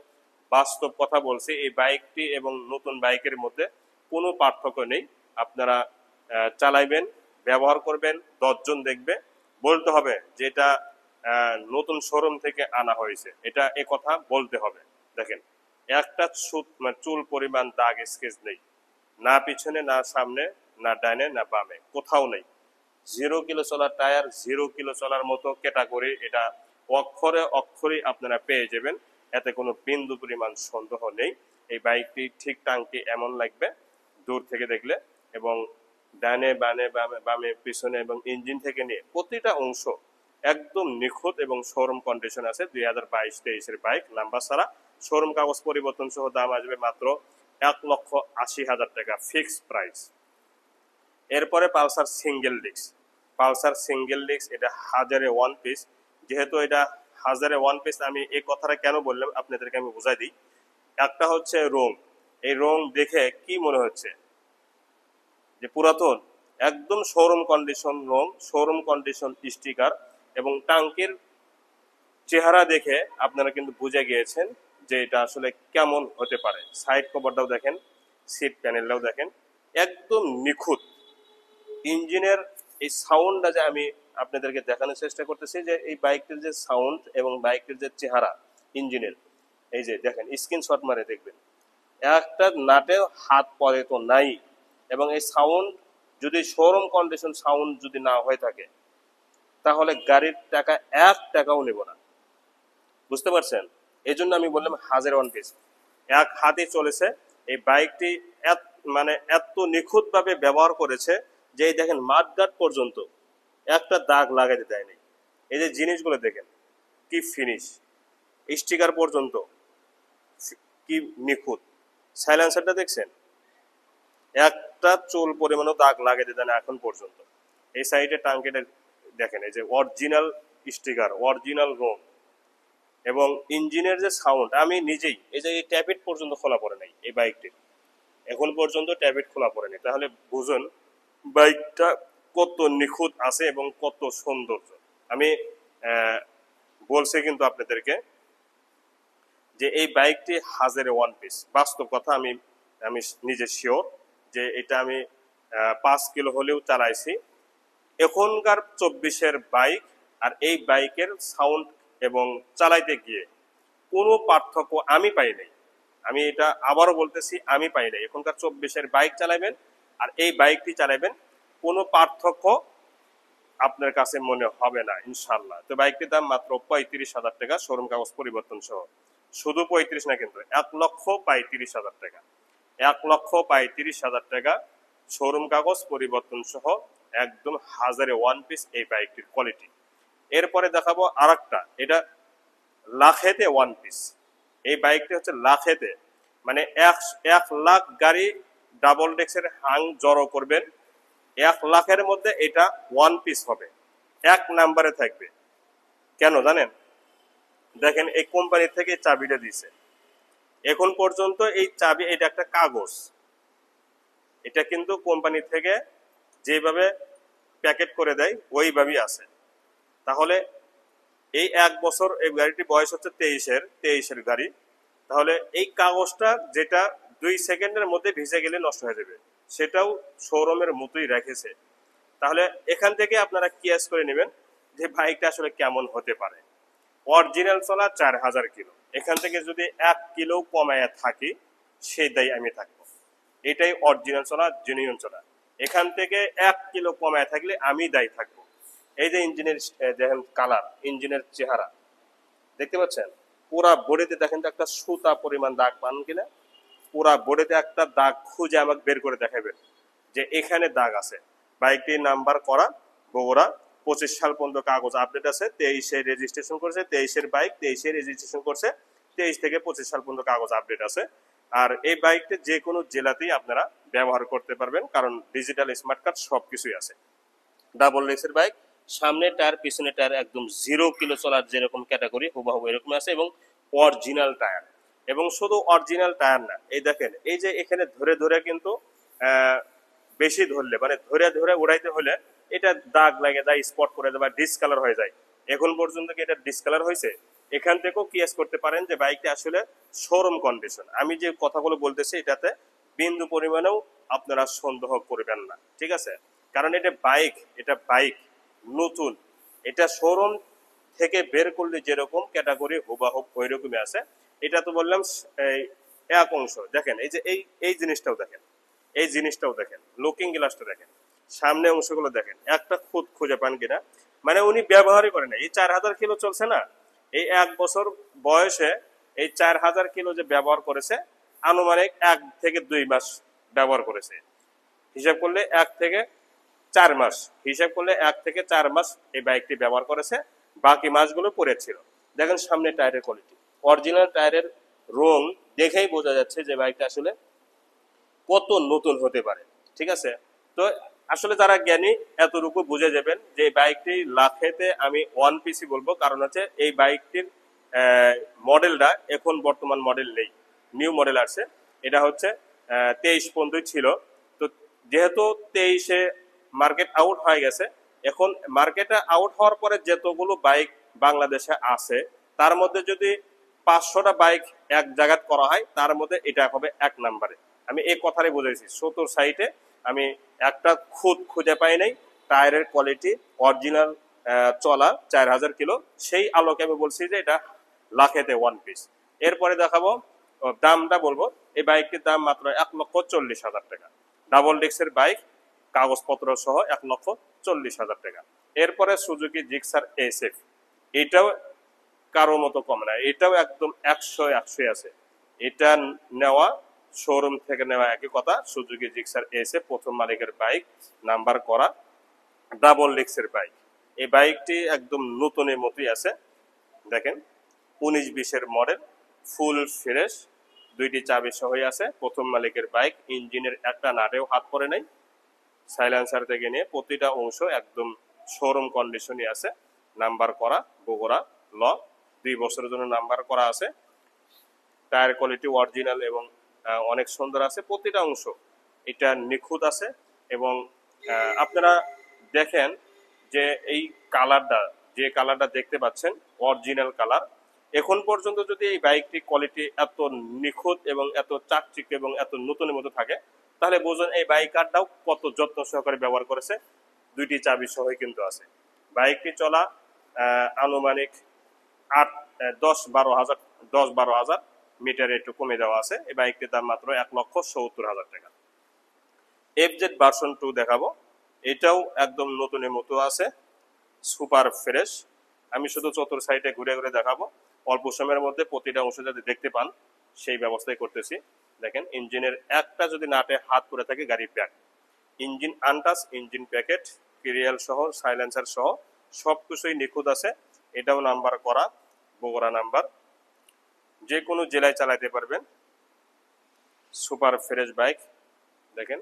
বাস্তব কথা বলছি, এই বাইকটি এবং নতুন বাইকের মধ্যে কোনো পার্থক্য নেই। আপনারা চালাইবেন, ব্যবহার করবেন, 10 জন দেখবে, বলতে হবে যে এটা নতুন শোরুম থেকে আনা হয়েছে, এটা এ কথা বলতে হবে। দেখেন একটা চুল পরিমাণ দাগ স্কেচ নেই, না পিছনে না সামনে না ডাইনে না বামে, কোথাও নেই। 0 কিলো চলার টায়ার, 0 কিলো চলার মতো ক্যাটাগরি, এটা অক্ষরে অক্ষরে আপনারা পেয়ে যাবেন, এতে কোনো বিন্দু পরিমাণ সন্দেহ নেই। এই বাইকটি ঠিক টাঙ্কি এমন লাগবে দূর থেকে দেখলে। এবং ডানে বামে বামে পিছনে এবং ইঞ্জিন থেকে নিয়ে প্রতিটা অংশ একদম নিখুঁত এবং শোরুম কন্ডিশন আছে। 2022-23-এর বাইক, নাম্বার ছাড়া, শোরুম কাগজ পরিবর্তন সহ দাম আসবে মাত্র 1,80,000 টাকা ফিক্সড প্রাইস। এরপরে Pulsar single disc. Pulsar single disc এটা 1000-এ ওয়ান পিস। যেহেতু এটা 1000-এ ওয়ান পিস, আমি এই কথাটা কেন বললাম আপনাদেরকে আমি বুঝাই দিই। একটা হচ্ছে রং, এই রং দেখে কি মনে হচ্ছে যে পুরাতন, একদম শোরুম কন্ডিশন রং, শোরুম কন্ডিশন স্টিকার। এবং টাঙ্কির চেহারা দেখে আপনারা কিন্তু বুঝে গিয়েছেন যে এটা আসলে কেমন হতে পারে। সাইড কভারটাও দেখেন, সিট প্যানেলটাও দেখেন, একদম নিখুঁত। ইঞ্জিনের এই সাউন্ডটা যে আমি আপনাদেরকে দেখানোর চেষ্টা করতেছি, যে এই বাইকটির যে সাউন্ড এবং বাইকটির যে চেহারা ইঞ্জিনের, এই যে দেখেন স্ক্রিনশট মারে দেখবেন, একটা নাটেও হাত পরে তো নাই। এবং এই সাউন্ড যদি শোরুম কন্ডিশন সাউন্ড যদি না হয়ে থাকে তাহলে গাড়ির টাকা 1 টাকাও নেব না, বুঝতে পারছেন? এই জন্য আমি বললাম 1000 ওয়ান পিস, এক হাতে চলেছে। এই বাইকটি মানে এত নিখুঁত ভাবে ব্যবহার করেছে যে এই দেখেন মাঠগাট পর্যন্ত একটা দাগ লাগাইতে দেয়নি। এই যে জিনিসগুলো দেখেন কি ফিনিশ, স্টিকার পর্যন্ত কি নিখুঁত। সাইলেন্সারটা দেখছেন, একটা চুল পরিমাণও দাগ লাগাইতে দেয় না এখন পর্যন্ত। এই সাইডে টাঙ্কিটা দেখেন, এই যে অরিজিনাল স্টিকার, অরিজিনাল রং। এবং ইঞ্জিনের যে সাউন্ড, আমি নিজেই এই যে ট্যাবিট পর্যন্ত খোলা পড়ে নাই এই বাইকটির, এখন পর্যন্ত ট্যাবিট খোলা পড়ে নাই। তাহলে বুঝুন বাইকটা কত নিখুঁত আছে এবং কত সৌন্দর্য। আমি বলছি কিন্তু আপনাদেরকে যে এই বাইকটি 1000-এ ওয়ান পিস, বাস্তব কথা। আমি আমি নিজে শিওর যে এটা আমি 5 কিলো হলেও চালাইছি। এখনকার 24-এর বাইক আর এই বাইকের সাউন্ড এবং চালাইতে গিয়ে কোনো পার্থক্য আমি পাই নাই। আমি এটা আবারও বলতেছি, আমি পাই নাই। এখনকার 24-এর বাইক চালাবেন আর এই বাইকটি চালাবেন, কোনো পার্থক্য আপনার কাছে মনে হবে না ইনশাল্লাহ। তো বাইকটির দাম মাত্র 35,000 টাকা, শোরুম কাগজ পরিবর্তন সহ। শুধু 35 না, কিন্তু 1,35,000 টাকা, 1,35,000 টাকা শোরুম কাগজ পরিবর্তন সহ, একদম হাজারে ওয়ান পিস এই বাইকটির কোয়ালিটি। এরপরে দেখাবো আরেকটা, এটা লাখেতে ওয়ান পিস। এই বাইকটি হচ্ছে লাখেতে, মানে 1 লাখ গাড়ি ডাবল ডেক্সের হাং জড়ো করবেন, 1 লাখের মধ্যে এটা ওয়ান পিস হবে, 1 নম্বরে থাকবে। কেন জানেন? দেখেন, এই কোম্পানি থেকে চাবিটা দিছে, এখন পর্যন্ত এই চাবি, এটা একটা কাগজ, এটা কিন্তু কোম্পানি থেকে যেভাবে প্যাকেট করে দেয় ওইভাবেই আছে। তাহলে এই 1 বছর, এই গাড়িটি বয়স হচ্ছে 23-এর গাড়ি, তাহলে এই কাগজটা যেটা 2 সেকেন্ডের মধ্যে ভিজে গেলে নষ্ট হয়ে যাবে, সেটাও শোরুমের মতোই রেখেছে। তাহলে এখান থেকে আপনারা কিয়াস করে নেবেন যে বাইকটা আসলে কেমন হতে পারে। অরিজিনাল চলা 4,000 কিলো, এখান থেকে যদি 1 কিলো কমায় থাকি সেই দায়ী আমি থাকবো। এটাই অরিজিনাল চলা, জেনুইন চলা। এখান থেকে 1 কিলো কমায় থাকলে আমি দায়ী থাকবো। এই যে ইঞ্জিনের দেখেন কালার, ইঞ্জিনের চেহারা দেখতে পাচ্ছেন, পুরা বডিতে দেখেন তো একটা সুতা পরিমাণ দাগ পান কিনা, পুরা বডিতে একটা দাগ খুঁজে আমাকে বের করে দেখাবেন যে এখানে দাগ আছে। বাইকটি নাম্বার করা বগুড়া, 25 সাল পর্যন্ত কাগজ আপডেট আছে, 23-এ রেজিস্ট্রেশন করছে, 23-এর বাইক 23-এ রেজিস্ট্রেশন করছে, 23 থেকে 25 সাল পর্যন্ত কাগজ আপডেট আছে। আর এই বাইকটা যে কোনো জেলাতেই আপনারা ব্যবহার করতে পারবেন, কারণ ডিজিটাল স্মার্ট কার্ড সবকিছুই আছে। ডাবল লেক্সের বাইক, সামনে টায়ার পিছনে টায়ার একদম 0 কিলো চলার যেরকম ক্যাটাগরি হুবহু এরকম আছে, এবং অরিজিনাল টায়ার। এবং শুধু অরিজিনাল টায়ার না, এই দেখেন, এই যে এখানে ধরে ধরে কিন্তু বেশি ধরলে, মানে ধরে ধরে উড়াইতে হলে এটা দাগ লাগে যায়, স্পট করে দেয় বা ডিসকালার হয়ে যায়। এখন পর্যন্ত কি এটা ডিসকালার হয়েছে? এখান থেকেও কিয়াস করতে পারেন যে বাইকটা আসলে শোরুম কন্ডিশন। আমি যে কথাগুলো বলতেছি এটাতে বিন্দু পরিমাণেও আপনারা সন্দেহ করবেন না, ঠিক আছে? কারণ এটা বাইক নতুন, এটা শোরুম থেকে বের করলে যেরকম ক্যাটাগরি হুবাহুব ওই রকমই আছে। এটা তো বললাম এই এক অংশ। দেখেন, এই যে এই জিনিসটাও দেখেন, এই জিনিসটাও দেখেন, লুকিং গ্লাসটা দেখেন, সামনে অংশগুলো দেখেন, একটা খুদ খুঁজে পান কিনা। মানে উনি ব্যবহারই করে না। এই 4,000 কিলো চলছে না, এই 1 বছর বয়সে এই 4,000 কিলো যে ব্যবহার করেছে, আনুমানিক 1 থেকে 2 মাস ব্যবহার করেছে। হিসাব করলে 1 থেকে 4 মাস, হিসাব করলে 1 থেকে 4 মাস এই বাইকটি ব্যবহার করেছে, বাকি মাসগুলো পড়েছিল। দেখেন সামনে টায়ারের কোয়ালিটি, অরিজিনাল টায়ারের রং দেখেই বোঝা যাচ্ছে যে বাইকটা আসলে কত নতুন হতে পারে, ঠিক আছে? তো আসলে যারা জ্ঞানী এতটুকু বুঝে যাবেন যে এই বাইকটি লাখেতে আমি ওয়ান পিসি বলবো, কারণ হচ্ছে এই বাইকটির মডেলটা এখন বর্তমান মডেল নেই, নিউ মডেল আসছে। এটা হচ্ছে 23 পর্যন্তই ছিল। তো যেহেতু 23-এ মার্কেট আউট হয়ে গেছে, এখন মার্কেটে আউট হওয়ার পরে যতগুলো বাইক বাংলাদেশে আছে, তার মধ্যে যদি 500টা বাইক এক জায়গায় করা হয়, তার মধ্যে এটা হবে 1 নম্বরে। আমি এই কথাটাই বুঝেছি। 70 সাইটে আমি একটা খুদ খুঁজে পাই নাই টায়ারের কোয়ালিটি অরিজিনাল চলা 4,000 কিলো, সেই আলোকে আমি বলছি যে এটা লাখেতে ওয়ান পিস। এরপরে দেখাবো, দামটা বলবো। এই বাইকটির দাম মাত্র 1,40,000 টাকা, ডাবল ডিস্কের বাইক, কাগজপত্র সহ 1,40,000 টাকা। এরপরে সুজুকি জিক্সার SF, এটাও কারো মতো কম না, এটাও একদম 100 আছে। এটা নেওয়া শোরুম থেকে নেওয়া একই কথা, সুজুকি জিক্সার SF, প্রথম মালিকের বাইক, নাম্বার করা, ডাবল ডিস্কের বাইক। এই বাইকটি একদম নতুনের মতোই আছে। দেখেন 19-20-এর মডেল, ফুল ফ্রেশ, 2টি চাবি সহই আছে, প্রথম মালিকের বাইক, ইঞ্জিনের একটা নাটেও হাত পড়ে নাই, সাইলেন্সার থেকে নিয়ে প্রতিটা অংশ একদম শোরুম কন্ডিশনই আছে, নাম্বার করা বগুড়া ল, 2 বছরের জন্য নাম্বার করা আছে। টায়ার কোয়ালিটি অরিজিনাল এবং অনেক সুন্দর আছে, প্রতিটা অংশ এটা নিখুঁত আছে। এবং আপনারা দেখেন যে এই কালারটা, যে কালারটা দেখতে পাচ্ছেন অরিজিনাল কালার, এখন পর্যন্ত যদি এই বাইকটি কোয়ালিটি এত নিখুঁত এবং এত চাকচিক এবং এত নতুনের মতো থাকে, তাহলে বুঝুন এই বাইকারটাও কত যত্ন সহকারে ব্যবহার করেছে। 2টি চাবি সহই কিন্তু আছে। বাইকটি চলা আনুমানিক 10-12 হাজার মিটারে একটু কমে দেওয়া আছে। এই বাইকটির দাম মাত্র 1,70,000 টাকা। FZ ভার্সন 2 দেখাবো। এটাও একদম নতুনের মতো আছে, সুপার ফ্রেশ। আমি শুধু চতুর সাইডে ঘুরে ঘুরে দেখাবো, অল্প সময়ের মধ্যে প্রতিটা অংশ যাতে দেখতে পান সেই ব্যবস্থাই করতেছি। দেখেন, ইঞ্জিনের একটা যদি নাটে হাত করে থাকে গাড়ি back, engine untouch, engine packet, carrier সহ, সাইলেন্সার সহ সবকিছুই নিখুঁত আছে। এটাও নাম্বার করা, বগুড়া নাম্বার, যে কোনো জেলায় চালাতে পারবেন। সুপার ফ্রেশ বাইক, দেখেন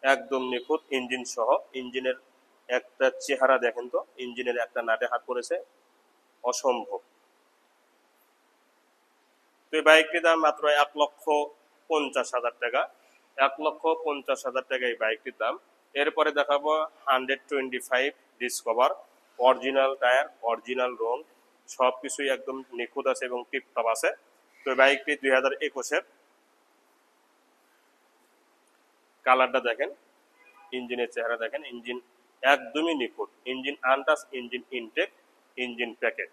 একদম নিখুঁত ইঞ্জিন সহ। ইঞ্জিনের একটা চেহারা দেখেন তো, ইঞ্জিনের একটা নাটে হাত পড়েছে, অসম্ভব। তো এই বাইকটির দাম মাত্র 1,50,000 টাকা। 1,50,000 টাকা এই বাইকটির দাম। এরপরে দেখাবো 125 ডিসকভার, অরিজিনাল টায়ার, অরিজিনাল রং, সবকিছুই একদম নিখুঁত আছে এবং টিপটপ আছে। তো এই বাইকটি 2021-এর। কালারটা দেখেন, ইঞ্জিনের চেহারা দেখেন, ইঞ্জিন একদমই নিখুঁত, engine untouch, engine intact, engine packet.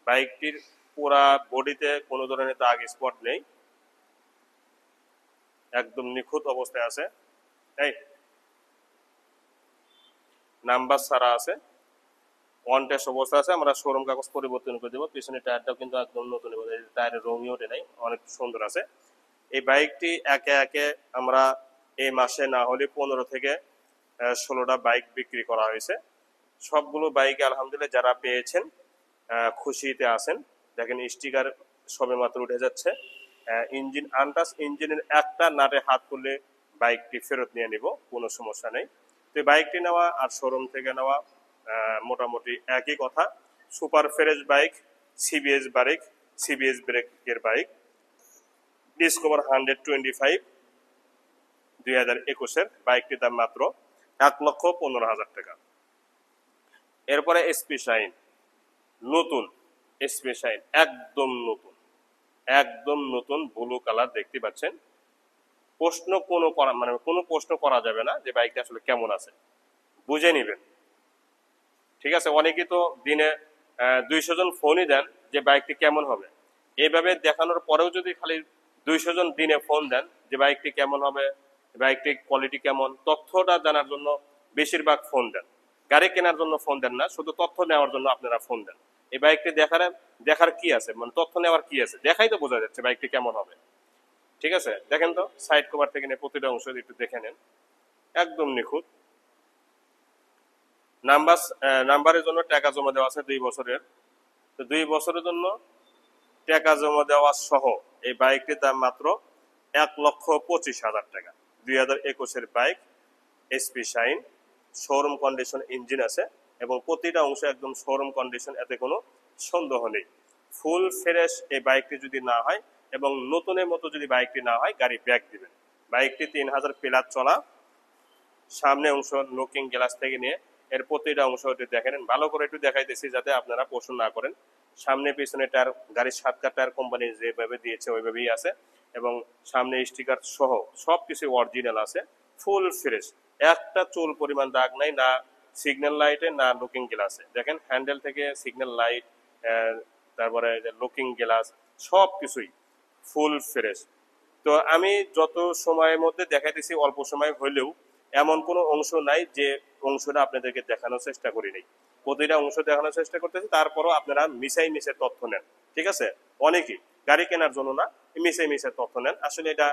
বাইকটির পুরা বডিতে কোনো ধরনের দাগ স্পট নেই, একদম নিখুঁত অবস্থায় আছে। এই নাম্বার ছাড়া আছে, অন টেস্ট অবস্থা আছে। আমরা শোরুম কাগজ পরিবর্তন করে দেবো। পিছনের টায়ারটাও কিন্তু একদম নতুন, টায়ারের রঙই ওঠে নাই, অনেক সুন্দর আছে। এই বাইকটি একে একে আমরা এই মাসে না হলে 15 থেকে 16টা বাইক বিক্রি করা হয়েছে। সবগুলো বাইক আলহামদুলিল্লাহ যারা পেয়েছেন খুশিতে আছেন। দেখেন স্টিকার সবে মাত্র উঠে যাচ্ছে। ইঞ্জিন আনটাচ, ইঞ্জিনের একটা নাটে হাত করলে বাইকটি ফেরত নিয়ে নিব, কোনো সমস্যা নেই। তো বাইকটি নেওয়া আর শোরুম থেকে নেওয়া মোটামুটি একই কথা। Super fresh bike, CBS bike, CBS ব্রেকের বাইক, ডিসকভার 125 2021-এর। বাইকটির দাম মাত্র 1,15,000 টাকা। এরপরে এসপি শাইন, নতুন এসপি শাইন, একদম নতুন, একদম নতুন ব্লু কালার দেখতে পাচ্ছেন। প্রশ্ন কোনো প্রশ্ন করা যাবে না যে বাইকটা আসলে কেমন আছে, বুঝে নিবেন। ঠিক আছে, অনেকেই তো দিনে 200 জন ফোনই দেন যে বাইকটি কেমন হবে। এইভাবে দেখানোর পরেও যদি খালি 200 জন দিনে ফোন দেন যে বাইকটি কেমন হবে, বাইকটির কোয়ালিটি কেমন, তথ্যটা জানার জন্য বেশিরভাগ ফোন দেন। গাড়ি কেনার জন্য ফোন দেন না, শুধু তথ্য নেওয়ার জন্য আপনারা ফোন দেন। এই বাইকটি দেখার কি আছে, মানে তথ্য নেওয়ার কি আছে, দেখাই তো বোঝা যাচ্ছে বাইকটি কেমন হবে। ঠিক আছে, দেখেন তো, সাইড কভার থেকে নিয়ে প্রতিটা অংশ একটু দেখে নেন, একদম নিখুঁত। নাম্বারের জন্য টাকা জমা দেওয়া আছে 2 বছরের। তো 2 বছরের জন্য টাকা জমা দেওয়া সহ এই বাইকটির দাম মাত্র 1,25,000 টাকা। 2021-এর bike, SP Shine, showroom condition engine আছে এবং প্রতিটা অংশ একদম শোরুম কন্ডিশন, এতে কোনো সন্দেহ নেই। ফুল ফ্রেশ এই বাইকটি যদি না হয় এবং নতুনের মতো যদি বাইকটি না হয়, গাড়ি ব্যাক দিবেন। বাইকটি 3000 প্লাস চলা, সামনে অংশ লুকিং গ্লাস থেকে নিয়ে এর প্রতিটা অংশ একটু দেখে নেন। ভালো করে একটু দেখাইতেছি যাতে আপনারা প্রশ্ন না করেন। সামনে পিছনে টায়ার, গাড়ির 7 টায়ার কোম্পানি যেভাবে দিয়েছে ওইভাবেই আছে এবং সামনে স্টিকার সহ সবকিছু অরিজিনাল আছে, ফুল ফ্রেশ, একটা চুল পরিমাণ দাগ নাই, না সিগন্যাল লাইটে না লুকিং গ্লাসে। দেখেন হ্যান্ডেল থেকে সিগন্যাল লাইট, তারপরে লুকিং গ্লাস, সব কিছুই ফুল ফ্রেশ। তো আমি যত সময়ের মধ্যে দেখাইতেছি, অল্প সময় হইলেও এমন কোনো অংশ নাই যে অংশটা আপনাদেরকে দেখানোর চেষ্টা করি নাই। প্রতিটা অংশ দেখানোর চেষ্টা করতেছি, তারপরও আপনারা মিশাই মিশে তথ্য নেন। ঠিক আছে, অনেকেই গাড়ি কেনার জন্য না, মিশাই মিশে তথ্য নেন। আসলে এটা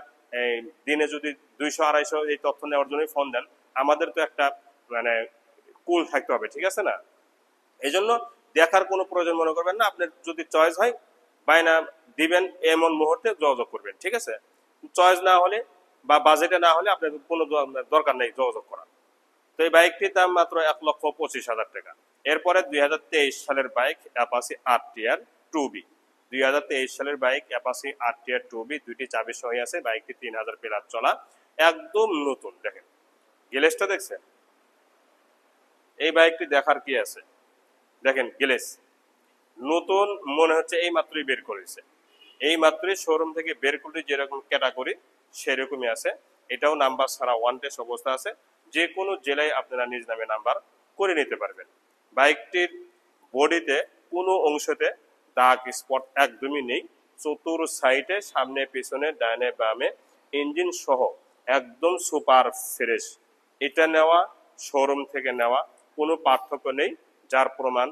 দিনে যদি 200-250 এই তথ্য নেওয়ার জন্যই ফোন দেন, আমাদের তো একটা মানে কুল থাকতে হবে। ঠিক আছে না, এই জন্য দেখার কোনো প্রয়োজন মনে করবেন না। আপনার যদি চয়েস হয় বায়না দিবেন, এমন মুহূর্তে যোগাযোগ করবেন। ঠিক আছে, চয়েস না হলে বা বাজেটে না হলে আপনার কোনো দরকার নেই যোগাযোগ করার। তো এই বাইকটির দাম মাত্র 1,25,000 টাকা। এরপরে 2023 সালের বাইক অ্যাপাচি আরটিআর 2B, 2023 সালের বাইক অ্যাপাচি আরটিআর 2B, দুইটি চাবি সহ আছে। বাইকটি 3000 প্লাস চলা, একদম নতুন। দেখেন গ্লেসটা দেখছেন, এই বাইকটি দেখার কি আছে, দেখেন গ্লেস নতুন মনে হচ্ছে এই মাত্রই বের করেছে, এই মাত্রই শোরুম থেকে বের করলে যেরকম ক্যাটাগরি সেরকমই আছে। এটাও নাম্বার ছাড়া ওয়ান টেস্ট অবস্থা আছে, যে কোনো জেলায় আপনারা নিজ নামে নাম্বার করে নিতে পারবেন। বাইকটির বডিতে কোনো অংশতে দাগ স্পট একদমই নেই। চতুর সাইডে সামনে পিছনে ডানে বামে ইঞ্জিন সহ একদম সুপার ফ্রেশ। এটা নেওয়া শোরুম থেকে নেওয়া, কোনো পার্থক্য নেই। যার প্রমাণ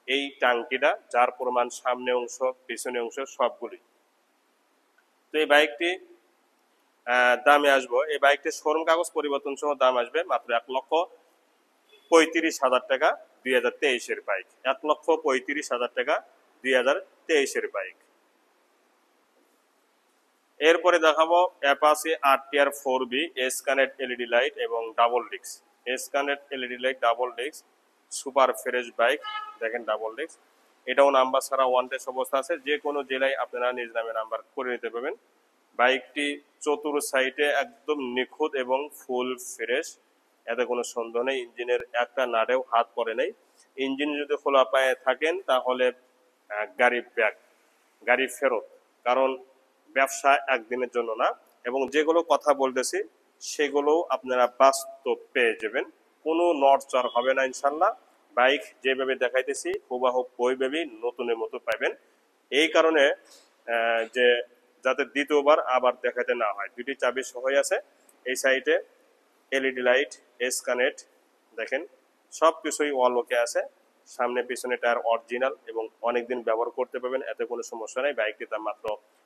এই টাঙ্কিটা, যার প্রমাণ সামনে অংশ পিছনে অংশ সবগুলি। তো এই বাইকটি দামে আসবো, এই বাইকটির শোরুম কাগজ পরিবর্তন সহ দাম আসবে মাত্র 1,35,000 টাকা। 2023-এর বাইক, 1,35,000 টাকা 2023-এর বাইক। এরপরে দেখাবো Apache RTR 4B S connect LED light এবং double disc. S connect LED light double disc super fresh bike. দেখেন ডাবল ডিস্ক, এটাও নাম্বার ছাড়া ওয়ান টেস্ট অবস্থা আছে। যে কোনো জেলায় আপনারা নিজ নামে নাম্বার করে নিতে পারবেন। বাইকটি চতুর সাইডে একদম নিখুঁত এবং ফুল ফ্রেশ, এতে কোনো সন্দেহ নেই। ইঞ্জিনের একটা নাটেও হাত পড়ে নেই। ইঞ্জিন যদি খোলা পায়ে থাকেন তাহলে গাড়ি ব্যাক, গাড়ি ফেরত, কারণ ব্যবসা একদিনের জন্য না। এবং যেগুলো কথা বলতেছি সেগুলো আপনারা বাস্তব পেয়ে যাবেন, কোনো নড়চড় হবে না ইনশাল্লাহ। বাইক যেভাবে দেখাইতেছি হুবাহুব ওইভাবেই নতুনের মতো পাইবেন। এই কারণে যে যাতে দ্বিতীয়বার আবার দেখাতে না হয়। দুটি চাবি সহই আছে। এই সাইডে এলইডি লাইট, এস কানেক্ট, দেখেন সব কিছুই অল ওকে আছে। সামনে পিছনে টায়ার অরিজিনাল এবং অনেকদিন ব্যবহার করতে পারবেন, এতে কোনো সমস্যা নেই। বাইকটির দাম মাত্র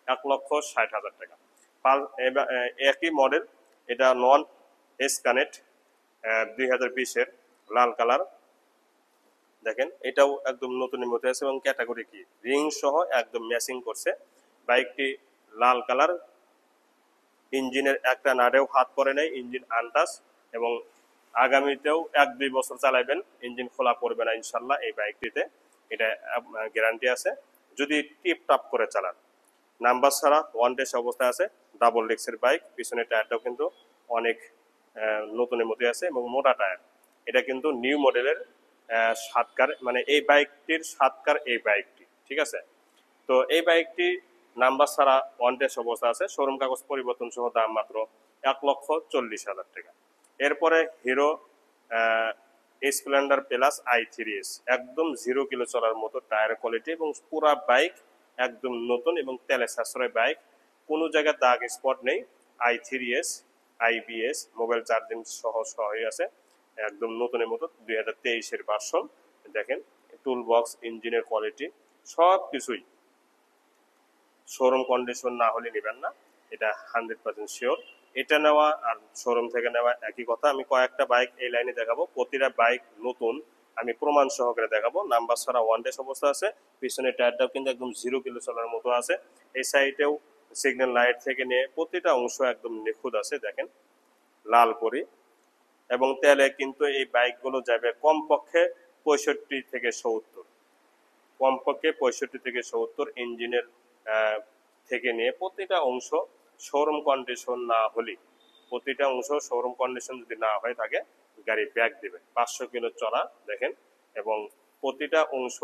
1,60,000 টাকা। একই মডেল, এটা নন এস কানেক্ট 2020-এর লাল কালার। দেখেন এটাও একদম নতুনের মধ্যে আছে এবং ক্যাটাগরি কি রিং সহ একদম ম্যাচিং করছে। বাইকটি লাল কালার, ইঞ্জিনের একটা নাটেও হাত পড়ে নেই, ইঞ্জিন আনটাচ। এবং আগামীতেও 1-2 বছর চালাবেন, ইঞ্জিন খোলা পড়বে না ইনশাল্লাহ এই বাইকটিতে, এটা গ্যারান্টি আছে যদি টিপ টাপ করে চালান। নাম্বার ছাড়া ওয়ান টেস্ট অবস্থায় আছে। ডাবল ডিস্কের বাইক, পিছনে টায়ারটাও কিন্তু অনেক নতুনের মধ্যে আছে এবং মোটা টায়ার। এটা কিন্তু নিউ মডেলের 7 কার, মানে এই বাইকটির 7 কার এই বাইকটি, ঠিক আছে। তো এই বাইকটি নাম্বার ছাড়া ওয়ান টেস্ট অবস্থা আছে। শোরুম কাগজ পরিবর্তন সহ দাম মাত্র 1,40,000 টাকা। এরপরে হিরো স্প্লেন্ডার প্লাস i3s, একদম 0 কিলো চলার মতো টায়ার কোয়ালিটি এবং পুরা বাইক একদম নতুন এবং তেলে সাশ্রয় বাইক, কোনো জায়গায় দাগ স্পট নেই। i3s IBS মোবাইল চার্জিং সহ সহই আছে, একদম নতুনের মতো 2023-এর ভার্সন। দেখেন টুল বক্স, ইঞ্জিনের কোয়ালিটি সব কিছুই শোরুম কন্ডিশন না হলে নেবেন না, এটা 100% শিওর। এটা নেওয়া আর শোরুম থেকে নেওয়া একই কথা। আমি কয়েকটা বাইক এই লাইনে দেখাবো, প্রতিটা বাইক নতুন আমি প্রমাণ সহকারে দেখাবো। নাম্বার ছাড়া ওয়ান টেস্ট অবস্থা আছে। পিছনে টায়ারটাও কিন্তু একদম 0 কিলো চলার মতো আছে। এই সাইডেও সিগন্যাল লাইট থেকে নিয়ে প্রতিটা অংশ একদম নিখুঁত আছে। দেখেন লাল পরি। এবং তেলে কিন্তু এই বাইকগুলো যাবে কমপক্ষে 65 থেকে 70, কমপক্ষে 65 থেকে 70। ইঞ্জিনের থেকে নিয়ে প্রতিটা অংশ শোরুম কন্ডিশন না হলে, প্রতিটা অংশ শোরুম কন্ডিশন যদি না হয়ে থাকে গাড়ি ব্যাক দেবে। 500 কিলো চলা দেখেন, এবং প্রতিটা অংশ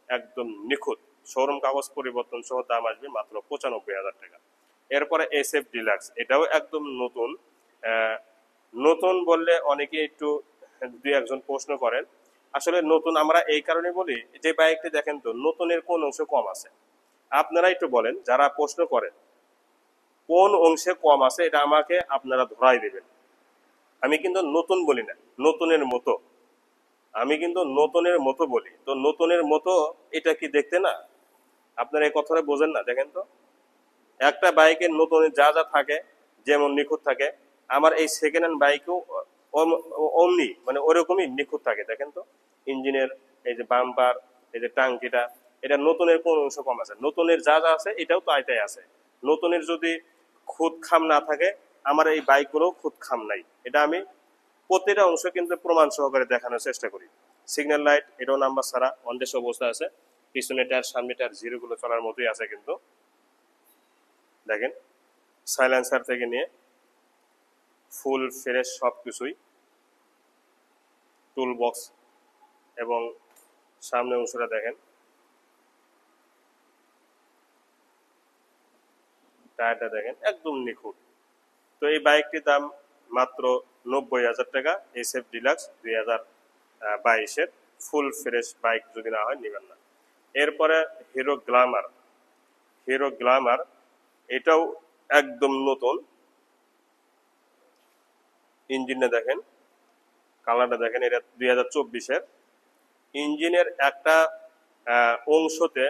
একদম নিখুঁত। শোরুম কাগজ পরিবর্তন সহ দাম আসবে মাত্র 95,000 টাকা। এরপরে SF ডিলাক্স, এটাও একদম নতুন। নতুন বললে অনেকে একটু 2-1 জন প্রশ্ন করেন। আসলে নতুন আমরা এই কারণে বলি যে বাইকটি দেখেন তো নতুনের কোন অংশ কম আছে, আপনারা একটু বলেন যারা প্রশ্ন করেন কোন অংশে কম আছে, এটা আমাকে আপনারা ধরাই দেবেন। আমি কিন্তু নতুন বলি না, নতুনের মতো, আমি কিন্তু নতুনের মতো বলি। তো নতুনের মতো এটা কি দেখতে না? আপনারা এই কথাটা বোঝেন না? দেখেন তো একটা বাইকের নতুনের যা যা থাকে যেমন নিখুঁত থাকে, আমার এই সেকেন্ড হ্যান্ড বাইকেও অমনি মানে ওরকমই নিখুঁত থাকে। দেখেন তো ইঞ্জিনের এই যে বাম্পার, এই যে টাঙ্কিটা, এটা নতুনের কোন অংশ কম আছে? নতুনের যা যা আছে এটাও তো আইটাই আছে। নতুনের যদি খুদ খাম না থাকে, আমার এই বাইকগুলো খুদ খাম নাই। এটা আমি প্রতিটা অংশ কিন্তু প্রমাণ সহকারে দেখানোর চেষ্টা করি। সিগন্যাল লাইট, এটাও নাম্বার ছাড়া অন টেস্ট অবস্থা আছে। পিছনে টায়ার সামনে টায়ার 0 গুলো চলার মতোই আছে কিন্তু দেখেন। সাইলেন্সার থেকে নিয়ে ফুল ফ্রেশ সব কিছুই, টুল বক্স এবং সামনে অংশটা দেখেন, টায়ারটা দেখেন একদম নিখুঁত। তো এই বাইকটির দাম মাত্র 90,000 টাকা। SF ডিলাক্স 2022-এর ফুল ফ্রেশ বাইক যদি না হয় নেবেন না। এরপরে হিরো গ্ল্যামার। হিরো গ্ল্যামার এটাও একদম নতুন। ইঞ্জিনটা দেখেন, কালারটা দেখেন, এটা 2024-এর। ইঞ্জিনের একটা অংশতে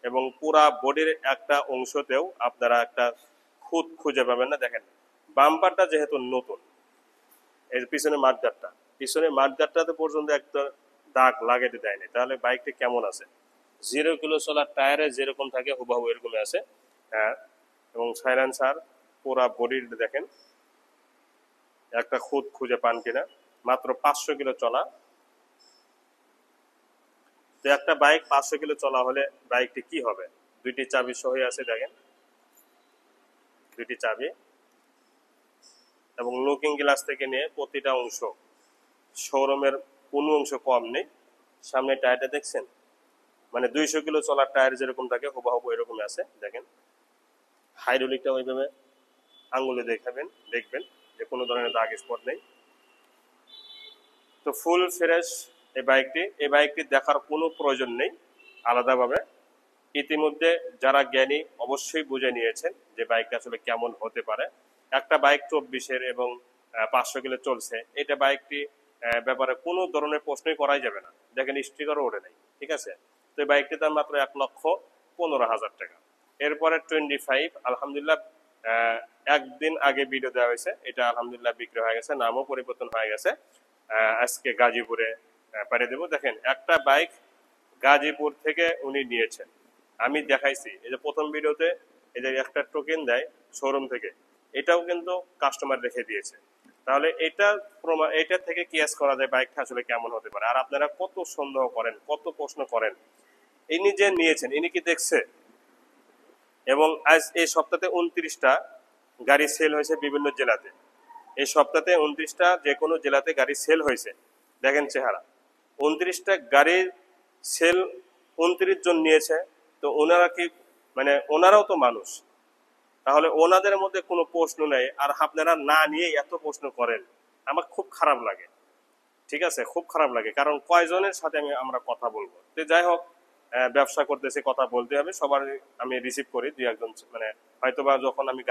এবং পুরা বডির একটা অংশতেও আপনারা একটা খুঁত খুঁজে পাবেন না। দেখেন বাম্পারটা যেহেতু নতুন, এই পিছনে মাঠগাটটা, পিছনে মাঠগাটটাতে পর্যন্ত একটা দাগ লাগাতে দেয়নি, তাহলে বাইকটি কেমন আছে? 0 কিলো চলার টায়ারে যেরকম থাকে হুবহু এরকমই আছে। হ্যাঁ, এবং সাইলেন্সার পুরা বডির দেখেন একটা খুঁত খুঁজে পান কিনা। মাত্র 500 কিলো চলা। তো একটা বাইক 500 কিলো চলা হলে বাইকটি কি হবে? দুইটি চাবি সহ আছে, দেখেন দুইটি চাবি, এবং লুকিং গ্লাস থেকে নিয়ে প্রতিটা অংশ শোরুমের কোনো অংশ কম নেই। সামনে টায়ারটা দেখছেন, মানে 200 কিলো চলার টায়ার যেরকম থাকে হুবহু এরকম আছে। দেখেন হাইড্রোলিকটা ওইভাবে আঙ্গুলে দেখবেন যে কোনো ধরনের দাগ স্পট নেই। তো ফুল ফ্রেশ এই বাইকটি দেখার কোনো প্রয়োজন নেই আলাদাভাবে। ইতিমধ্যে যারা জ্ঞানী অবশ্যই বুঝে নিয়েছেন যে বাইকটা আসলে কেমন হতে পারে। একটা বাইক 24-এর এবং 500 কিলো চলছে, এটা বাইকটি ব্যাপারে কোনো ধরনের প্রশ্নই করাই যাবে না। দেখেন স্টিকারও ওঠে নাই, ঠিক আছে। তো এই বাইকটির দাম মাত্র 1,15,000 টাকা। এরপরে 25 আলহামদুলিল্লাহ একদিন আগে ভিডিও দেওয়া হয়েছে, এটা আলহামদুলিল্লাহ বিক্রি হয়ে গেছে, নামও পরিবর্তন হয়ে গেছে। আজকে গাজীপুরে পাঠিয়ে দেবো। দেখেন একটা বাইক গাজীপুর থেকে উনি নিয়েছেন, আমি দেখাইছি। এই যে প্রথম ভিডিওতে এই যে একটা টোকেন দেয় শোরুম থেকে, এটাও কিন্তু কাস্টমার রেখে দিয়েছে। তাহলে এটা থেকে কিয়াস করা যায় বাইকটা আসলে কেমন হতে পারে। আর আপনারা কত সন্দেহ করেন, কত প্রশ্ন করেন। ইনি যে নিয়েছেন ইনি কি দেখছে? এবং আজ এই সপ্তাহে 29টা গাড়ি সেল হয়েছে বিভিন্ন জেলাতে। এই সপ্তাহে 29টা যে কোনো জেলাতে গাড়ি সেল হয়েছে। দেখেন চেহারা, 29টা গাড়ির সেল 29 জন নিয়েছে। তো ওনারা কি, মানে ওনারাও তো মানুষ, তাহলে ওনাদের মধ্যে কোনো প্রশ্ন নেই, আর আপনারা না নিয়ে এত প্রশ্ন করেন, আমার খুব খারাপ লাগে। ঠিক আছে, খুব খারাপ লাগে, কারণ কয়জনের সাথে আমরা কথা বলবো। তো যাই হোক, ব্যবসা করতেছি, কথা বলতে হবে সবার। আমি রিসিভ করি দুই একজন, মানে হয়তোবা যখন আমি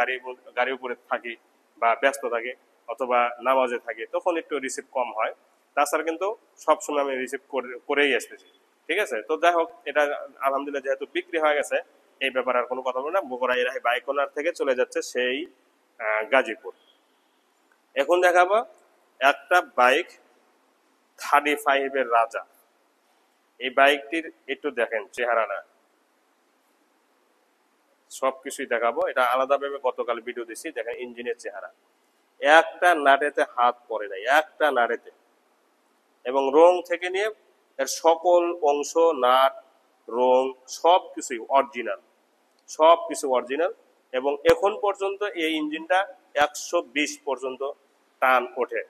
গাড়ির উপরে থাকি বা ব্যস্ত থাকি অথবা নামাজে থাকি তখন একটু রিসিভ কম হয়। তাছাড়া কিন্তু সবসময় আমি রিসিভ করেই আসতেছি। ঠিক আছে, তো যাই হোক, এটা আলহামদুলিল্লাহ যেহেতু বিক্রি হয়ে গেছে, এই ব্যাপারে আর কোনো কথা বলবো না। বগুড়া এরাই বাইক ওনার থেকে চলে যাচ্ছে সেই গাজীপুর। এখন দেখাবো একটা বাইক 35-এর রাজা। এই বাইকটির একটু দেখেন চেহারাটা, সবকিছুই দেখাবো। এটা আলাদাভাবে গতকাল ভিডিও দিচ্ছি। দেখেন ইঞ্জিনের চেহারা, একটা নাটেতে হাত পড়ে নাই, একটা নাটেতে। এবং রং থেকে নিয়ে এর সকল অংশ, নাট, রং সবকিছুই অরিজিনাল, সবকিছু অরিজিনাল। এবং এখন পর্যন্ত এই ইঞ্জিনটা 120 পর্যন্ত টান ওঠে,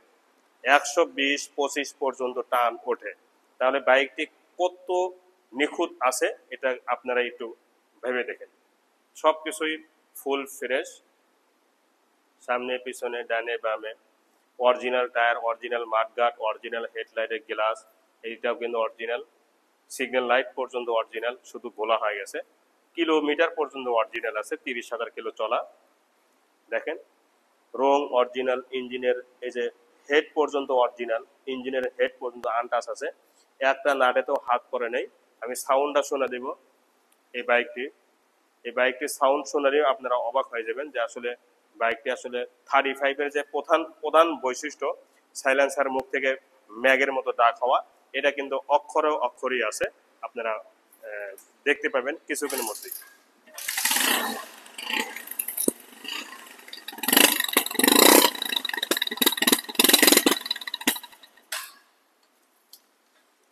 120-25 পর্যন্ত টান ওঠে। তাহলে বাইকটি কত নিখুঁত আছে এটা আপনারা একটু ভেবে দেখেন। সবকিছুই ফুল ফ্রেশ, সামনে পিছনে ডানে বামে original tyre, original mudguard, original হেডলাইটের গ্লাস, এইটাও কিন্তু অরিজিনাল। সিগন্যাল লাইট পর্যন্ত অরিজিনাল, শুধু গোলা হয়ে গেছে। কিলোমিটার পর্যন্ত অরিজিনাল আছে, 30,000 কিলো চলা। দেখেন রং অরিজিনাল, ইঞ্জিনের এই যে হেড পর্যন্ত অরিজিনাল, ইঞ্জিনের হেড পর্যন্ত আনটাচ আছে, একটা নাটেতেও হাত করে নেই। আমি সাউন্ডটা শোনা দেব এই বাইকটির সাউন্ড শোনালেও আপনারা অবাক হয়ে যাবেন যে আসলে বাইকটি আসলে 35-এর যে প্রধান বৈশিষ্ট্য সাইলেন্সার মুখ থেকে ম্যাগের মতো ডাক হওয়া, এটা কিন্তু অক্ষরেই আছে। আপনারা দেখতে পাবেন কিছুক্ষণের মধ্যেই।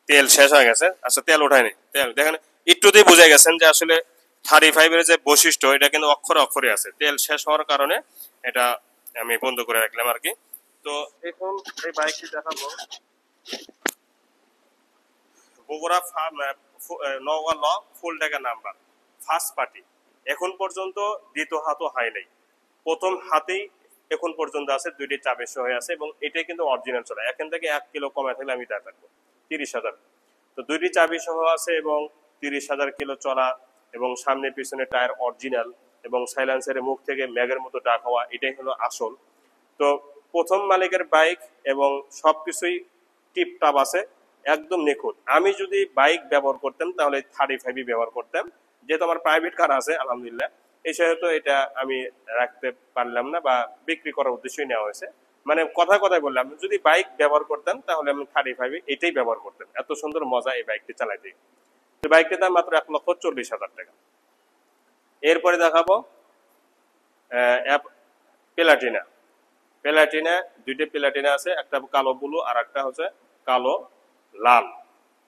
তেল শেষ হয়ে গেছে, আচ্ছা তেল ওঠায়নি, তেল দেখেন একটুতেই বুঝে গেছেন যে আসলে 35-এর যে বৈশিষ্ট্য এটা কিন্তু অক্ষরে আছে। তেল শেষ হওয়ার কারণে এটা আমি বন্ধ করে রাখলাম আর কি। তো এখন এই বাইকটি দেখাবো বগুড়া নওগাঁ ল ফুল টাকা নাম্বার, ফার্স্ট পার্টি। এখন পর্যন্ত দ্বিতীয় হাতও হয় নাই, প্রথম হাতেই এখন পর্যন্ত আছে, দুইটি চাবি সহ আছে। এবং এটাই কিন্তু অরিজিনাল চলে। এখান থেকে 1 কিলো কমে থাকলে আমি দেখাবো 30,000। তো দুইটি চাবি সহ আছে এবং 30,000 কিলো চলা এবং সামনে পিছনে টায়ার অরিজিনাল এবং সাইলেন্সারের মুখ থেকে ম্যাগের মতো ডাক হওয়া, এটাই হলো আসল। তো প্রথম মালিকের বাইক এবং সবকিছুই টিপটাপ আছে, একদম নিখুঁত। আমি যদি বাইক ব্যবহার করতাম তাহলে 35 ব্যবহার করতাম, যেহেতু আমার প্রাইভেট কার আছে আলহামদুলিল্লাহ, এই সেহেতু এটা আমি রাখতে পারলাম না বা বিক্রি করার উদ্দেশ্যই নেওয়া হয়েছে। মানে কথায় বললাম, যদি বাইক ব্যবহার করতাম তাহলে আমি 35 এটাই ব্যবহার করতাম, এত সুন্দর মজা এই বাইকটি চালাইতে। তো বাইকটির দাম মাত্র 1,40,000 টাকা। এরপরে দেখাবো প্লাটিনা। প্লাটিনা দুইটা প্লাটিনা আছে, একটা কালো ব্লু আর একটা হচ্ছে কালো লাল।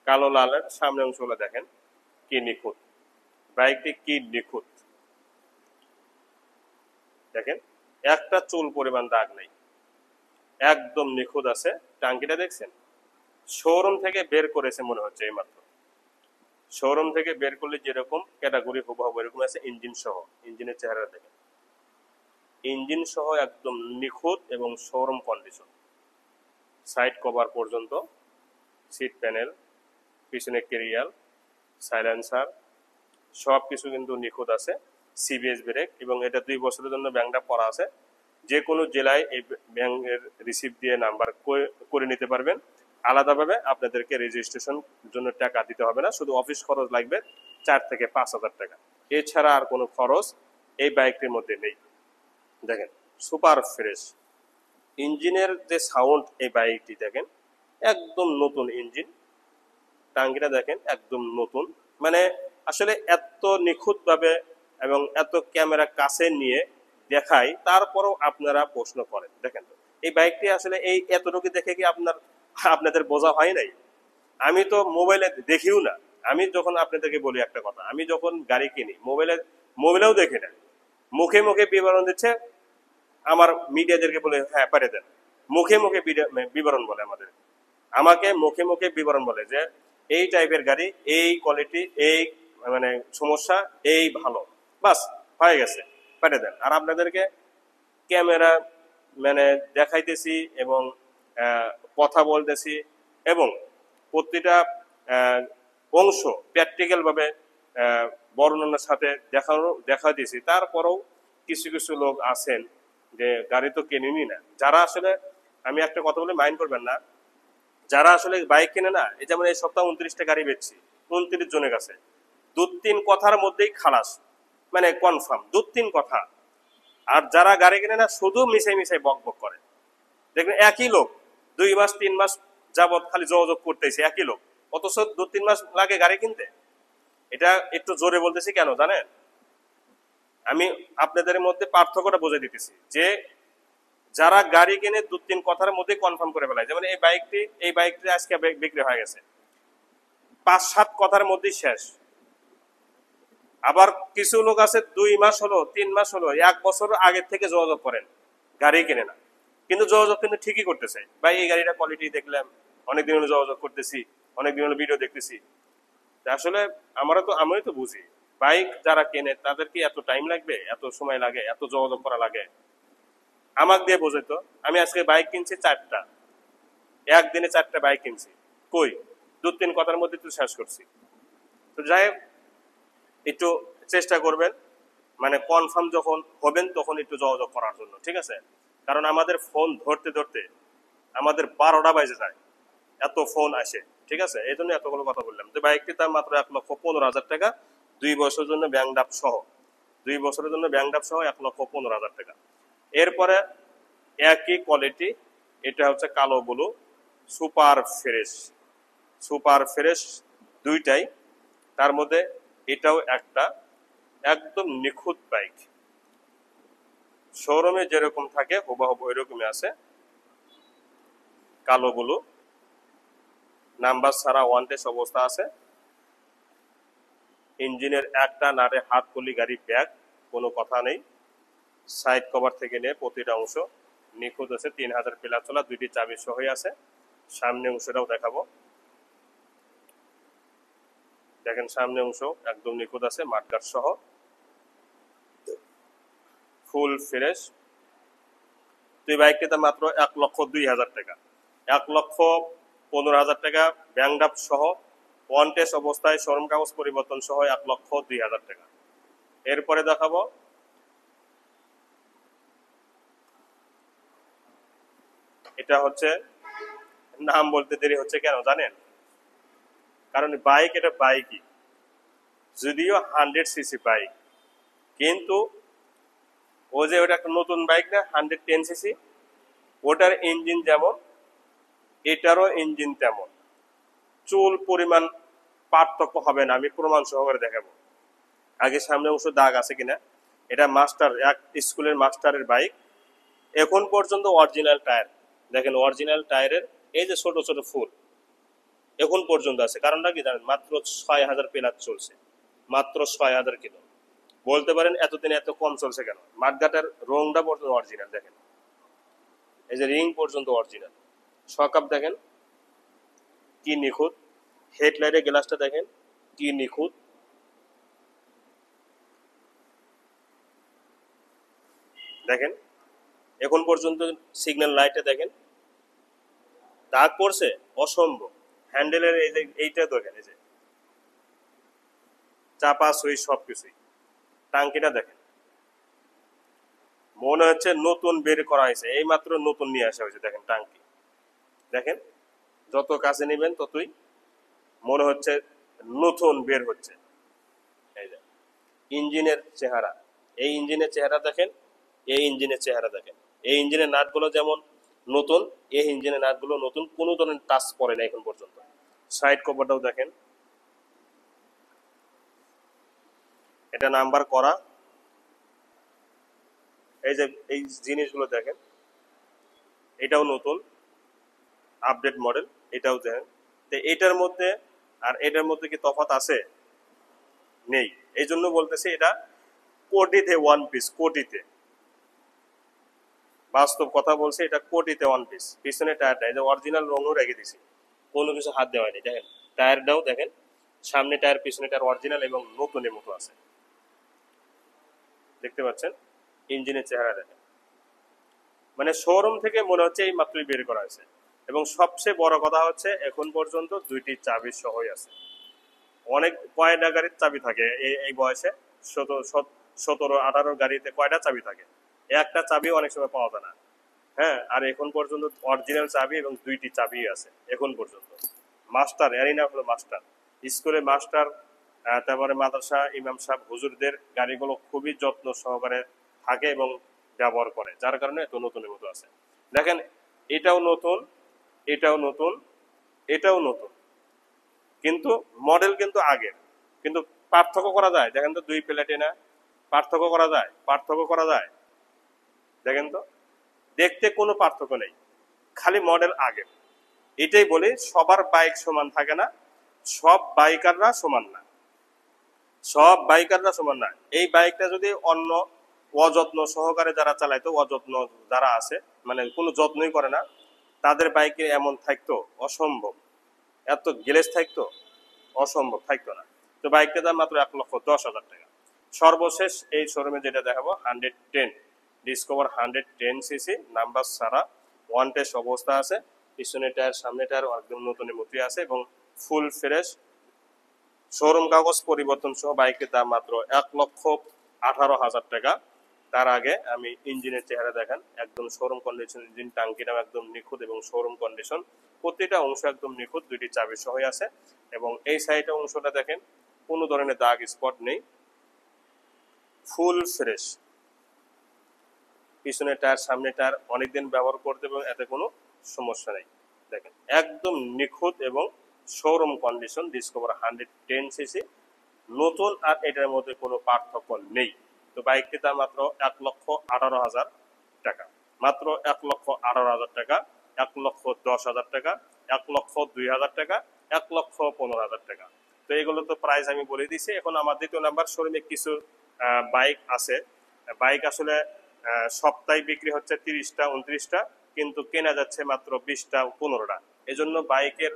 কালো লালের সামনে অংশগুলো দেখেন কি নিখুঁত, বাইকটি কি নিখুঁত দেখেন, একটা চুল পরিমাণ দাগ নেই, একদম নিখুঁত আছে। টাঙ্কিটা দেখছেন, শোরুম থেকে বের করেছে মনে হচ্ছে এইমাত্র। শোরুম থেকে বের করলে যেরকম ক্যাটাগরি হুবহু এরকম আছে। ইঞ্জিন সহ, ইঞ্জিনের চেহারা দেখেন, ইঞ্জিন সহ একদম নিখুঁত এবং শোরুম কন্ডিশন। সাইড কভার পর্যন্ত, সিট প্যানেল, পিছনে ক্যারিয়াল, সাইলেন্সার, সব কিছু কিন্তু নিখুঁত আছে। সিবিএস ব্রেক এবং এটা 2 বছরের জন্য ব্যাংকটা করা আছে। যে কোনো জেলায় এই ব্যাংকের রিসিপ্ট দিয়ে নাম্বার করে নিতে পারবেন। আলাদাভাবে আপনাদেরকে রেজিস্ট্রেশন জন্য টাকা দিতে হবে না, শুধু অফিস খরচ লাগবে 4 থেকে 5,000 টাকা। এছাড়া আর কোনো খরচ এই বাইকটির মধ্যে নেই। দেখেন সুপার ফ্রেশ ইঞ্জিনের যে সাউন্ড, এই বাইকটি দেখেন একদম নতুন ইঞ্জিন। টাঙ্গিটা দেখেন একদম নতুন, মানে আসলে এত নিখুঁতভাবে এবং এত ক্যামেরা কাছে নিয়ে দেখায়, তারপরেও আপনারা প্রশ্ন করেন। দেখেন তো এই বাইকটি আসলে এই এতটুকু দেখে কি আপনাদের বোঝা হয় নাই? আমি তো মোবাইলে দেখিও না। আমি যখন আপনাদেরকে বলি একটা কথা, আমি যখন গাড়ি কিনি মোবাইলেও দেখি না, মুখে মুখে বিবরণ দিচ্ছে আমার মিডিয়াদেরকে বলে, হ্যাঁ পারে দেন। মুখে মুখে বিবরণ বলে আমাকে মুখে মুখে বিবরণ বলে যে এই টাইপের গাড়ি, এই কোয়ালিটি, এই মানে সমস্যা, এই ভালো, বাস হয়ে গেছে, পাঠিয়ে দেন। আর আপনাদেরকে ক্যামেরা মানে দেখাইতেছি এবং কথা বলতেছি এবং প্রতিটা অংশ প্র্যাকটিক্যাল ভাবে বর্ণনার সাথে দেখা দিয়েছি। তারপরেও কিছু কিছু লোক আছেন যে গাড়ি তো কেনেনি না, যারা আসলে, আমি একটা কথা বলে মাইন্ড করবেন না, যারা আসলে বাইক কেনে না, এই যেমন এই সপ্তাহে 29টা গাড়ি বেচছি 29 জনের কাছে, 2-3 কথার মধ্যেই খালাস, মানে কনফার্ম 2-3 কথা। আর যারা গাড়ি কেনে না শুধু মিশাই বক বক করে, দেখবেন একই লোক 2 মাস 3 মাস যাবৎ খালি যোগাযোগ করতেছে একই লোক, অথচ 2-3 মাস লাগে গাড়ি কিনতে। এটা একটু জোরে বলতেছি কেন জানেন? আমি আপনাদের মধ্যে পার্থক্যটা বুঝে দিতেছি যে যারা গাড়ি কিনে 2-3 কথার মধ্যে কনফার্ম করে ফেলায়, যেমন এই বাইকটি আজকে বিক্রি হয়ে গেছে 5-7 কথার মধ্যেই শেষ। আবার কিছু লোক আছে 2 মাস হলো, 3 মাস হলো, 1 বছর আগের থেকে যোগাযোগ করেন, গাড়ি কিনে না, কিন্তু যোগাযোগ কিন্তু ঠিকই করতেছে। ভাই এই গাড়িটা কোয়ালিটি দেখলাম, অনেকদিন হলো যোগাযোগ করতেছি, অনেকদিন হলো ভিডিও দেখতেছি। আসলে আমি তো বুঝি বাইক যারা কেনে তাদের কি এত টাইম লাগবে, এত সময় লাগে, এত যোগাযোগ করা লাগে? আমাকে দিয়ে বোঝে তো। আমি আজকে বাইক কিনছি 4টা, একদিনে 4টা বাইক কিনছি, কই 2-3 কথার মধ্যে তো শেষ করছি। তো যাই হোক, একটু চেষ্টা করবেন, মানে কনফার্ম যখন হবেন তখন একটু যোগাযোগ করার জন্য, ঠিক আছে? কারণ আমাদের ফোন ধরতে ধরতে আমাদের 12টা বাজে যায়, এত ফোন আসে, ঠিক আছে? এই জন্য এতগুলো কথা বললাম। তো বাইকটির দাম মাত্র 1,15,000 টাকা, 2 বছরের জন্য ব্যাংক ড্রাফট সহ, 2 বছরের জন্য ব্যাংক ড্রাফট সহ 1,15,000 টাকা। এরপরে একই কোয়ালিটি, এটা হচ্ছে কালো ব্লু, সুপার ফ্রেশ দুইটাই, তার মধ্যে এটাও একটা একদম নিখুঁত বাইক, শোরুমে যেরকম থাকে হুবহু ওইরকমই আছে। কালো ব্লু, নাম্বার ছাড়া ওয়ান টেস্ট অবস্থা আছে। ইঞ্জিনের একটা নাটে হাত কলি গাড়ি ব্যাগ, কোনো কথা নেই। সাইড কভার থেকে নিয়ে প্রতিটা অংশ নিখুঁত আছে। 3000 প্লাস চলা, 2টি চাবি সহই আছে। সামনে অংশটাও দেখাবো, দেখেন সামনে অংশ একদম নিখুঁত আছে, মাঠগাট সহ, ফুল ফ্রেশ। তো এই বাইকটিতে মাত্র 1,02,000 টাকা, 1,15,000 টাকা ব্যাংক ড্রাফট সহ ওয়ান টেস্ট অবস্থায় শোরুম কাগজ পরিবর্তন সহ 1,02,000 টাকা। এরপরে দেখাবো এটা হচ্ছে, নাম বলতে দেরি হচ্ছে কেন জানেন? কারণ বাইক, এটা বাইকই, যদিও 100 সিসি বাইক, কিন্তু ও যে ওটা একটা নতুন বাইক না 110 সিসি, ওটার ইঞ্জিন যেমন এটারও ইঞ্জিন তেমন, চুল পরিমাণ পার্থক্য হবে না, আমি প্রমাণ সহকারে দেখাবো। আগে সামনে অবশ্য দাগ আছে কিনা। এটা মাস্টার, এক স্কুলের মাস্টারের বাইক, এখন পর্যন্ত অরিজিনাল টায়ার দেখেন, অরিজিনাল টায়ারের এই যে ছোট ছোট ফুল এখন পর্যন্ত আছে। কারণটা কি জানেন? মাত্র 6,000 প্লাস চলছে, মাত্র 6,000 কিলো। বলতে পারেন এতদিনে এত কম চলছে কেন? মাঠঘাটার রংটা পর্যন্ত অরিজিনাল দেখেন, এই যে রিং পর্যন্ত অরিজিনাল, শকআপ দেখেন কি নিখুঁত, হেডলাইটের গ্লাসটা দেখেন কি নিখুঁত, দেখেন এখন পর্যন্ত সিগন্যাল লাইটে দেখেন দাগ পড়ছে অসম্ভব। হ্যান্ডেলের এই যে এইটা দেখেন, এই যে চাপা সুইচ সবকিছুই, টাঙ্কিটা দেখেন মনে হচ্ছে নতুন বের করা হয়েছে, এই মাত্র নতুন নিয়ে আসা হয়েছে। দেখেন টাঙ্কি দেখেন, যত কাছে নেবেন ততই মনে হচ্ছে নতুন বের হচ্ছে। এই যে ইঞ্জিনের চেহারা, এই ইঞ্জিনের চেহারা দেখেন, এই ইঞ্জিনের চেহারা দেখেন, এই ইঞ্জিনের নাটগুলো যেমন নতুন, এই ইঞ্জিনের নাটগুলো নতুন, কোনো ধরনের টাচ পড়ে না এখন পর্যন্ত। সাইড কভারটাও দেখেন, এটা নাম্বার করা, এই যে এই জিনিসগুলো দেখেন, এটাও নতুন আপডেট মডেল, এটাও দেখেন। তো এটার মধ্যে আর এটার মধ্যে কি তফাৎ আছে? নেই। এই জন্য বলতেছি এটা কোটিতে ওয়ান পিস, কোটিতে, বাস্তব কথা বলছে, এটা কোটিতে ওয়ান পিস। পিছনে টায়ারটা এই যে অরিজিনাল রঙও রেখে দিছি, কোনো কিছু হাত দেওয়া নেই। দেখেন টায়ারটাও দেখেন, সামনে টায়ার পিছনে টায়ার অরিজিনাল এবং নতুনের মতো আছে, দেখতে পাচ্ছেন। ইঞ্জিনের চেহারা দেখেন, মানে শোরুম থেকে মনে হচ্ছে এই মাত্রই বের করা হয়েছে। এবং সবচেয়ে বড় কথা হচ্ছে এখন পর্যন্ত দুইটি চাবি সহই আছে। অনেক কয়টা গাড়ির চাবি থাকে এই বয়সে? 17-18 গাড়িতে কয়টা চাবি থাকে? একটা চাবি অনেক সময় পাওয়া যায় না। হ্যাঁ, আর এখন পর্যন্ত অরিজিনাল চাবি এবং দুইটি চাবি আছে এখন পর্যন্ত। মাস্টার, এরই না হলো মাস্টার, স্কুলে মাস্টার, তারপরে মাদ্রাসা ইমাম সাহেব হুজুরদের গাড়িগুলো খুবই যত্ন সহকারে থাকে এবং ব্যবহার করে, যার কারণে এত নতুনের মতো আছে। দেখেন এটাও নতুন, এটাও নতুন, এটাও নতুন, কিন্তু মডেল কিন্তু আগের, কিন্তু পার্থক্য করা যায়। দেখেন তো দুই প্লেটে না, পার্থক্য করা যায়, পার্থক্য করা যায়, দেখেন তো, দেখতে কোনো পার্থক্য নেই, খালি মডেল আগের। এটাই বলি সবার বাইক সমান থাকে না, সব বাইকাররা সমান না, সব বাইকাররা সমান না। এই বাইকটা যদি অন্য অযত্ন সহকারে যারা চালাইতো, অযত্ন যারা আছে, মানে কোনো যত্নই করে না, তাদের বাইকে এমন থাকতো? অসম্ভব। এত গ্লেজ থাকতো? অসম্ভব থাকতো না। তো বাইকটার দাম মাত্র 1,10,000 টাকা। সর্বশেষ এই শোরুমে যেটা দেখাবো 110 ডিসকভার 110 সিসি, নাম্বার ছাড়া, ওয়ান টেস্ট অবস্থা আছে, পিছনে টায়ার সামনে টায়ার একদম নতুনের মতোই আছে এবং ফুল ফ্রেশ, শোরুম কাগজ পরিবর্তন সহ বাইকের দাম মাত্র 1,18,000 টাকা। তার আগে আমি ইঞ্জিনের চেহারা দেখেন, একদম শোরুম কন্ডিশন, ইঞ্জিন টাঙ্কিটাও একদম নিখুঁত এবং শোরুম কন্ডিশন, প্রতিটা অংশ একদম নিখুঁত, দুইটি চাবি সহ আছে। এবং এই সাইডের অংশটা দেখেন, কোনো ধরনের দাগ স্পট নেই, ফুল ফ্রেশ। পিছনে টায়ার সামনে টায়ার অনেকদিন ব্যবহার করতে এবং এতে কোনো সমস্যা নেই। দেখেন একদম নিখুঁত এবং শোরুম কন্ডিশন, ডিসকভার 110 সিসি, নতুন আর এটার মধ্যে কোনো পার্থক্য নেই। তো বাইকটির দাম মাত্র 1,18,000 টাকা, মাত্র 1,18,000 টাকা, 1,10,000 টাকা, 1,02,000 টাকা, 1,15,000 টাকা। তো এগুলো তো প্রাইস আমি বলে দিছি। এখন আমার দ্বিতীয় নাম্বার শোরুমে কিছু বাইক আছে। বাইক আসলে সপ্তাহে বিক্রি হচ্ছে 30টা 29টা, কিন্তু কেনা যাচ্ছে মাত্র 20টা 15টা। এজন্য বাইকের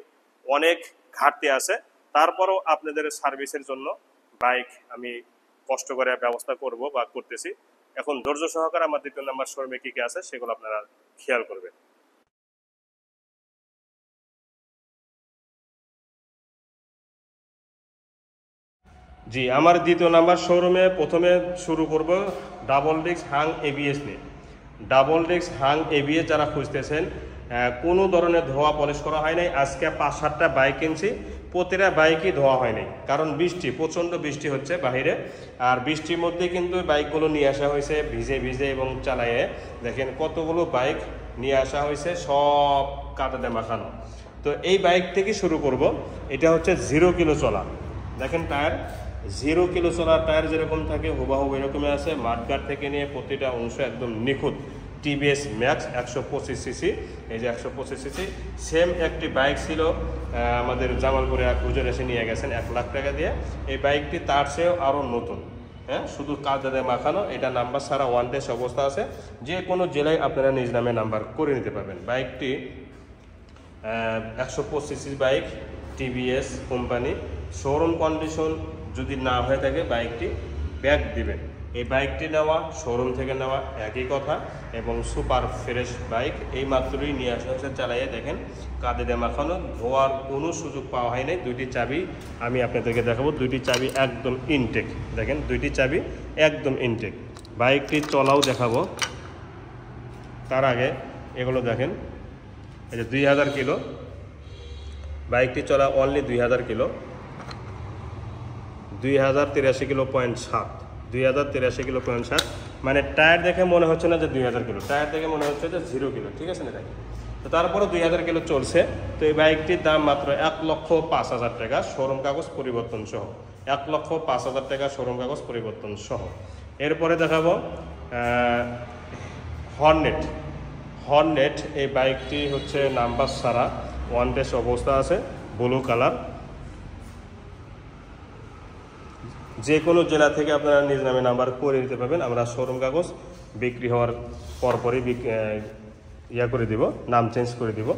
অনেক ঘাটতি আছে। তারপরও আপনাদের সার্ভিসের জন্য বাইক আমি কষ্ট করে ব্যবস্থা করব বা করতেছি। এখন ধৈর্য সহকারে আমার দ্বিতীয় নাম্বার শোরুমে কি কি আছে সেগুলো আপনারা খেয়াল করবেন। জি, আমার দ্বিতীয় নাম্বার শোরুমে প্রথমে শুরু করব ডাবল ডিস্ক হাং এবিএস নিয়ে। ডাবল ডিস্ক হাং এবিএস যারা খুঁজতেছেন, কোনো ধরনের ধোয়া পলিশ করা হয় নাই। আজকে 5-7টা বাইক কিনছি, প্রতিটা বাইকই ধোয়া হয় নাই, কারণ বৃষ্টি, প্রচণ্ড বৃষ্টি হচ্ছে বাহিরে। আর বৃষ্টির মধ্যে কিন্তু বাইকগুলো নিয়ে আসা হয়েছে ভিজে ভিজে এবং চালায়ে। দেখেন কতগুলো বাইক নিয়ে আসা হয়েছে, সব কাদাতে মাখানো। তো এই বাইক থেকে শুরু করব। এটা হচ্ছে 0 কিলো চলা। দেখেন টায়ার 0 কিলো চলার টায়ার যেরকম থাকে হুবাহু এরকমই আছে। মাঠগার্ড থেকে নিয়ে প্রতিটা অংশ একদম নিখুঁত। টিভিএস ম্যাক্স 125 সিসি, এই যে 125 সিসি। সেম একটি বাইক ছিল আমাদের জামালপুরে, এক হুজুর এসে নিয়ে গেছেন 1 লাখ টাকা দিয়ে। এই বাইকটি তার চেয়েও আরও নতুন, হ্যাঁ, শুধু কাদাতে মাখানো। এটা নাম্বার ছাড়া ওয়ান টেস্ট অবস্থা আছে। যে কোনো জেলায় আপনারা নিজ নামে নাম্বার করে নিতে পারবেন। বাইকটি 125 CC bike, TVS company. Showroom condition যদি না হয়ে থাকে বাইকটি ব্যাক দিবেন। এই বাইকটি নেওয়া শোরুম থেকে নেওয়া একই কথা, এবং সুপার ফ্রেশ বাইক। এই মাত্রই নিয়ে আসা হচ্ছে, চালাইয়ে দেখেন কাদে মাখানো, ধোয়ার কোনো সুযোগ পাওয়া হয় নাই। 2টি চাবি আমি আপনাদেরকে দেখাবো, 2টি চাবি একদম ইনটেক। দেখেন 2টি চাবি একদম ইনটেক। বাইকটি চলাও দেখাবো, তার আগে এগুলো দেখেন। এই যে 2000 কিলো বাইকটি চলা, only 2000 kilo, 2083 kilo point 7, 2083 kilo point 7। মানে টায়ার দেখে মনে হচ্ছে না যে 2000 কিলো, টায়ার দেখে মনে হচ্ছে যে 0 কিলো, ঠিক আছে না? তো তারপরে 2000 কিলো চলছে। তো এই বাইকটির দাম মাত্র 1,05,000 টাকা, শোরুম কাগজ পরিবর্তন সহ। 1,05,000 টাকা শোরুম কাগজ পরিবর্তন সহ। এরপরে দেখাবো হর্নেট। হর্নেট এই বাইকটি হচ্ছে নাম্বার ছাড়া, ওয়ান টেস্ট অবস্থা আছে, ব্লু কালার। যে কোনো জেলা থেকে আপনারা নিজ নামে নাম্বার করে নিতে পারবেন। আমরা শোরুম কাগজ বিক্রি হওয়ার পরপরই করে দিব, নাম চেঞ্জ করে দিব।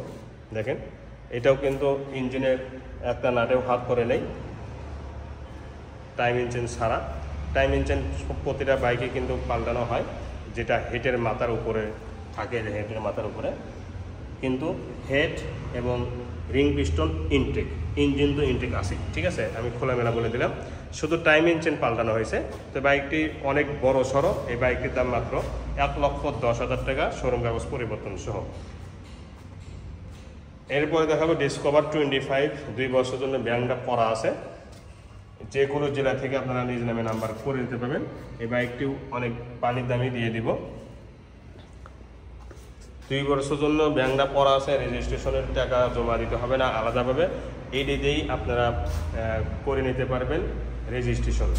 দেখেন এটাও কিন্তু ইঞ্জিনের একটা নাটেও হাত করে নেই, টাইম ইঞ্জিন ছাড়া। টাইম ইঞ্জিন প্রতিটা বাইকে কিন্তু পাল্টানো হয়, যেটা হেডের মাথার উপরে থাকে, হেডের মাথার উপরে। কিন্তু হেড এবং রিং পিস্টন ইনটেক, ইঞ্জিন তো ইনটেক আছে, ঠিক আছে? আমি খোলামেলা বলে দিলাম, শুধু টাইম ইঞ্জিন পাল্টানো হয়েছে। তো বাইকটি অনেক বড় সড়ো। এই বাইকটির দাম মাত্র 1,10,000 টাকা, শোরুম কাগজ পরিবর্তন সহ। এরপরে দেখাবো ডিসকভার 25, 2 বছরের জন্য ব্যাংকটা করা আছে। যে কোনো জেলা থেকে আপনারা নিজ নামে নাম্বার করে নিতে পারবেন। এই বাইকটিও অনেক পানির দামই দিয়ে দিব। 2 বছরের জন্য ব্যাংকটা পড়া আছে, রেজিস্ট্রেশনের টাকা জমা দিতে হবে না আলাদাভাবে। এই দিয়েই আপনারা করে নিতে পারবেন রেজিস্ট্রেশন।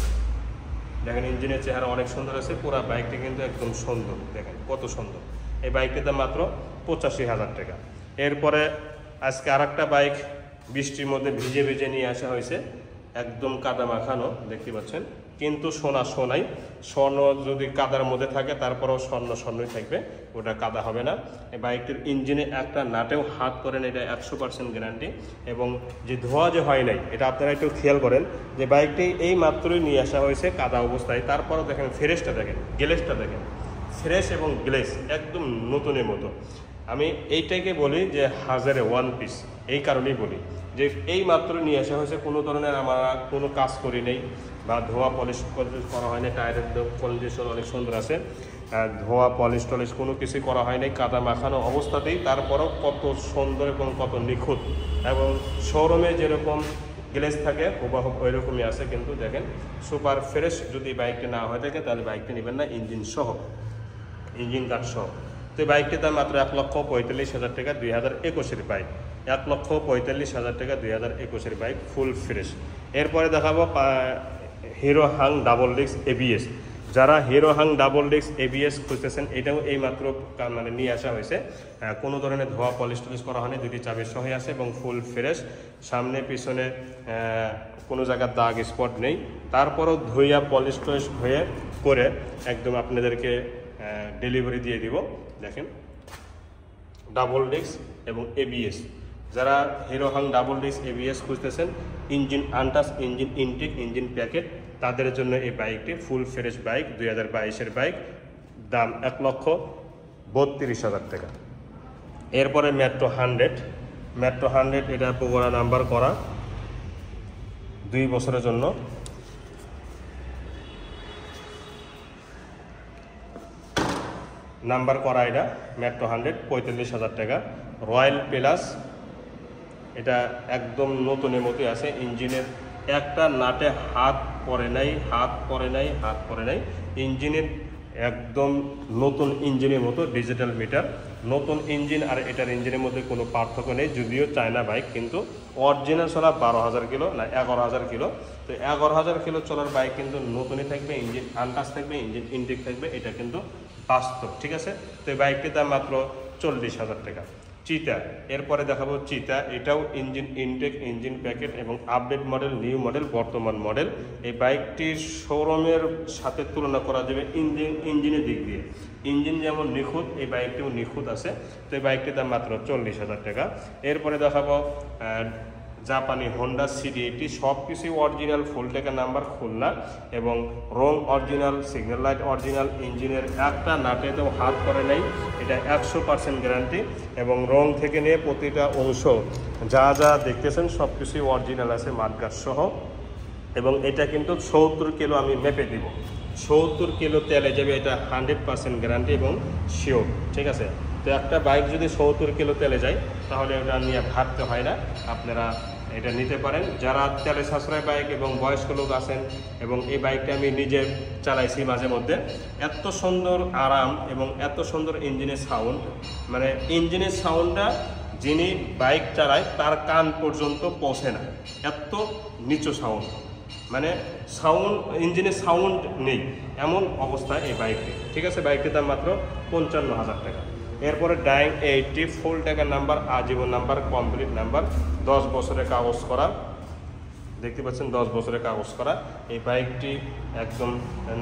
দেখেন ইঞ্জিনের চেহারা অনেক সুন্দর আছে, পুরো বাইকটি কিন্তু একদম সুন্দর, দেখেন কত সুন্দর। এই বাইকটির দাম মাত্র 85,000 টাকা। এরপরে আজকে আরেকটা বাইক বৃষ্টির মধ্যে ভিজে ভিজে নিয়ে আসা হয়েছে, একদম কাদা মাখানো, দেখতে পাচ্ছেন। কিন্তু সোনা সোনাই, স্বর্ণ যদি কাদার মধ্যে থাকে তারপরেও স্বর্ণই থাকবে, ওটা কাদা হবে না। এই বাইকটির ইঞ্জিনে একটা নাটেও হাত করেন, এটা 100% গ্যারান্টি। এবং যে ধোয়া যে হয় নাই, এটা আপনারা একটু খেয়াল করেন যে বাইকটি এই মাত্রই নিয়ে আসা হয়েছে কাদা অবস্থায়। তারপরও দেখেন ফ্রেশটা দেখেন, গ্লেসটা দেখেন, ফ্রেশ এবং গ্লেস একদম নতুনের মতো। আমি এইটাকে বলি যে হাজারে ওয়ান পিস, এই কারণেই বলি যে এই মাত্র নিয়ে আসা হয়েছে, কোনো ধরনের আমরা কোনো কাজ করি নেই বা ধোয়া পলিশ করা হয় না। টায়ারের কন্ডিশন অনেক সুন্দর আছে, ধোয়া পলিশ টলিশ কোনো কিছুই করা হয় নাই, কাদা মাখানো অবস্থাতেই। তারপরও কত সুন্দর এবং কত নিখুঁত, এবং শোরুমে যেরকম গ্লেস থাকে হুবাহুব ওই রকমই আছে। কিন্তু দেখেন সুপার ফ্রেশ। যদি বাইকটি না হয়ে থাকে তাহলে বাইকটি নেবেন না, ইঞ্জিন সহ, ইঞ্জিন কার্ড সহ। তো বাইকটির দাম মাত্র 1,45,000 টাকা, 2021-এর বাইক। 1,45,000 টাকা, 2021-এর বাইক, ফুল ফ্রেশ। এরপরে দেখাবো Hero Hunk double disc ABS. যারা Hero Hunk double disc ABS খুঁজতেছেন, এটাও এই মাত্র মানে নিয়ে আসা হয়েছে। কোনো ধরনের ধোয়া পলিশ টলিশ করা হয়নি, 2টি চাবির সহ আছে এবং ফুল ফ্রেশ। সামনে পিছনে কোনো জায়গার দাগ স্পট নেই। তারপরও ধুইয়া পলিশ টলিশ হয়ে করে একদম আপনাদেরকে ডেলিভারি দিয়ে দিব। দেখেন ডাবল ডিস্ক এবং এবিএস। যারা Hero Hunk double disc ABS খুঁজতেছেন, engine untouch, engine intact, engine packet, তাদের জন্য এই বাইকটি ফুল ফ্রেশ বাইক, 2022-এর বাইক, দাম 1,32,000 টাকা। এরপরে মেট্রো 100, এটা বগুড়া নাম্বার করা, 2 বছরের জন্য। নাম্বার করা, এটা মেট্রো 100 45,000 টাকা। রয়্যাল প্লাস, এটা একদম নতুনের মতোই আছে। ইঞ্জিনের একটা নাটে হাত পড়ে নাই। ইঞ্জিনের একদম নতুন ইঞ্জিনের মতো, ডিজিটাল মিটার, নতুন ইঞ্জিন আর এটার ইঞ্জিনের মধ্যে কোনো পার্থক্য নেই। যদিও চায়না বাইক, কিন্তু অরিজিনাল চলা 12,000 কিলো না 11,000 কিলো। তো 11,000 কিলো চলার বাইক কিন্তু নতুনই থাকবে, ইঞ্জিন আনটাচ থাকবে, ইঞ্জিন ইনটেক থাকবে, এটা কিন্তু বাস্তব, ঠিক আছে। তো এই বাইকটির দাম মাত্র 40,000 টাকা। চিতা, এরপরে দেখাবো চিতা। এটাও ইঞ্জিন ইনটেক, ইঞ্জিন প্যাকেট এবং আপডেট মডেল, নিউ মডেল, বর্তমান মডেল। এই বাইকটির শোরুমের সাথে তুলনা করা যাবে ইঞ্জিনের দিক দিয়ে। ইঞ্জিন যেমন নিখুঁত, এই বাইকটিও নিখুঁত আছে। তো এই বাইকটির দাম মাত্র 40,000 টাকা। এরপরে দেখাবো জাপানি হোন্ডা CD80, সব কিছুই অরিজিনাল, ফুল টেকা নাম্বার, খুলনা এবং রং অরিজিনাল, সিগন্যাল লাইট অরিজিনাল, ইঞ্জিনের একটা নাটেতেও হাত করে নাই, এটা 100% গ্যারান্টি এবং রং থেকে নিয়ে প্রতিটা অংশ যা যা দেখতেছেন সব কিছুই অরিজিনাল আছে, মাঠগাছ সহ। এবং এটা কিন্তু 70 কিলো আমি মেপে দিব, 70 কিলো তেলে যাবে, এটা 100% গ্যারান্টি এবং শিওর, ঠিক আছে। তো একটা বাইক যদি 70 কিলো তেলে যায় তাহলে ওটা নিয়ে ভাবতে হয় না, আপনারা এটা নিতে পারেন। যারা তেলে সাশ্রয় বাইক এবং বয়স্ক লোক আছেন, এবং এই বাইকটা আমি নিজে চালাইছি মাঝে মধ্যে, এত সুন্দর আরাম এবং এত সুন্দর ইঞ্জিনের সাউন্ড, মানে ইঞ্জিনের সাউন্ডটা যিনি বাইক চালায় তার কান পর্যন্ত পৌঁছে না, এত নিচু সাউন্ড, মানে সাউন্ড, ইঞ্জিনের সাউন্ড নেই এমন অবস্থায় এই বাইকটি, ঠিক আছে। বাইকটির দাম মাত্র 55,000 টাকা। এরপরে ডাইং 80, ফুল টাকা নাম্বার, আজীবন নাম্বার, কমপ্লিট নাম্বার, 10 বছরের কাগজ করা, দেখতে পাচ্ছেন 10 বছরের কাগজ করা। এই বাইকটি একদম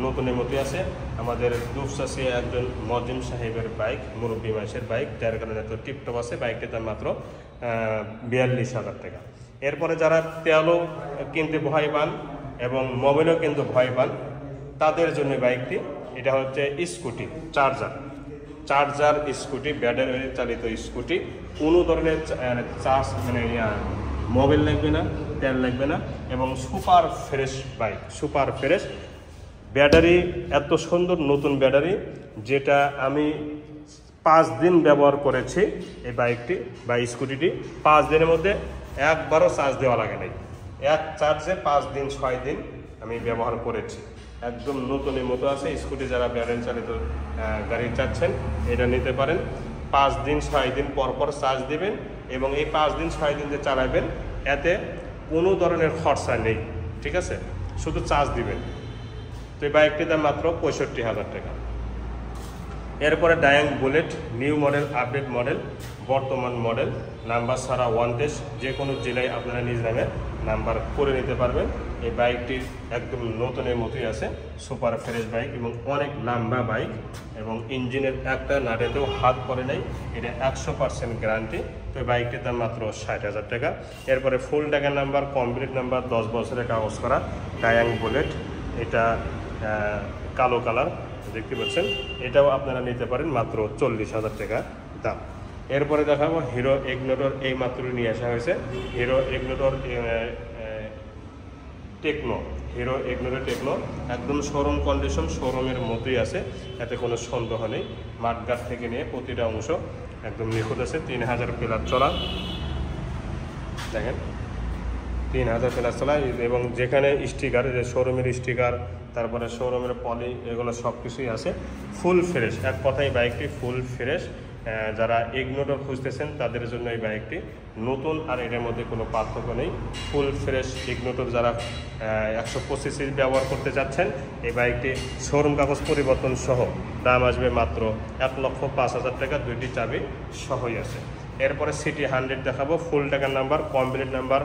নতুনের মতোই আছে। আমাদের দুপচাষি একজন মজিম সাহেবের বাইক, মুরব্বী মাসের বাইক, যার কারণে এত টিপটপ আছে। বাইকটির দাম মাত্র 42,000 টাকা। এরপরে যারা তেলও কিনতে ভয় পান এবং মোবাইলও কিন্তু ভয় পান, তাদের জন্য বাইকটি, এটা হচ্ছে স্কুটি চার্জার স্কুটি, ব্যাটারি চালিত স্কুটি। কোনো ধরনের চার্জ মানে মোবাইল লাগবে না, তেল লাগবে না এবং super fresh bike, super fresh battery, এত সুন্দর নতুন ব্যাটারি, যেটা আমি 5 দিন ব্যবহার করেছি এই বাইকটি বা স্কুটিটি। 5 দিনের মধ্যে একবারও চার্জ দেওয়া লাগে নাই, এক চার্জে 5 দিন 6 দিন আমি ব্যবহার করেছি। একদম নতুনের মতো আছে। স্কুটি যারা ব্যাটারি চালিত গাড়ি চাচ্ছেন এটা নিতে পারেন। 5 দিন 6 দিন পর পর চার্জ দিবেন এবং এই 5 দিন 6 দিন যে চালাবেন এতে কোনো ধরনের খরচা নেই, ঠিক আছে, শুধু চার্জ দিবেন। তো এই বাইকটির দাম মাত্র 65,000 টাকা। এরপরে Dayang Bullet, new model, update model, বর্তমান মডেল, নাম্বার ছাড়া ওয়ান টেস্ট, যে কোনো জেলায় আপনারা নিজ নামে নাম্বার করে নিতে পারবেন। এই বাইকটি একদম নতুনের মতোই আছে, সুপার ফ্রেশ বাইক এবং অনেক লম্বা বাইক এবং ইঞ্জিনের একটা নাটেতেও হাত পড়ে নাই, এটা 100% গ্যারান্টি। তো এই বাইকটির দাম মাত্র 60,000 টাকা। এরপরে ফুল টাকা নাম্বার, কমপ্লিট নাম্বার, 10 বছরের কাগজ করা ডায়াং বুলেট, এটা কালো কালার দেখতে পাচ্ছেন, এটাও আপনারা নিতে পারেন মাত্র 40,000 টাকা দাম। এরপরে দেখাবো হিরো ইগনিটর, এই মাত্র নিয়ে আসা হয়েছে Hero ignitor techno, Hero ignitor techno, একদম শোরুম কন্ডিশন, শোরুমের মতোই আছে, এতে কোনো সন্দেহ নেই। মাঠগাট থেকে নিয়ে প্রতিটা অংশ একদম নিখুঁত আছে। 3,000 প্লাস চলা, দেখেন 3,000 প্লাস চলা এবং যেখানে স্টিকার, যে শোরুমের স্টিকার, তারপরে শোরুমের পলি, এগুলো সব কিছুই আছে। ফুল ফ্রেশ, এক কথায় বাইকটি ফুল ফ্রেশ। যারা ইগনিটর খুঁজতেছেন তাদের জন্য এই বাইকটি নতুন, আর এটার মধ্যে কোনো পার্থক্য নেই। ফুল ফ্রেশ ইগনিটর যারা 125 সিসি ব্যবহার করতে চাচ্ছেন, এই বাইকটি শোরুম কাগজ পরিবর্তন সহ দাম আসবে মাত্র 1,05,000 টাকা, 2টি চাবি সহই আছে। এরপরে সিটি 100 দেখাবো, ফুল টাকার নাম্বার, কমপ্লিট নাম্বার,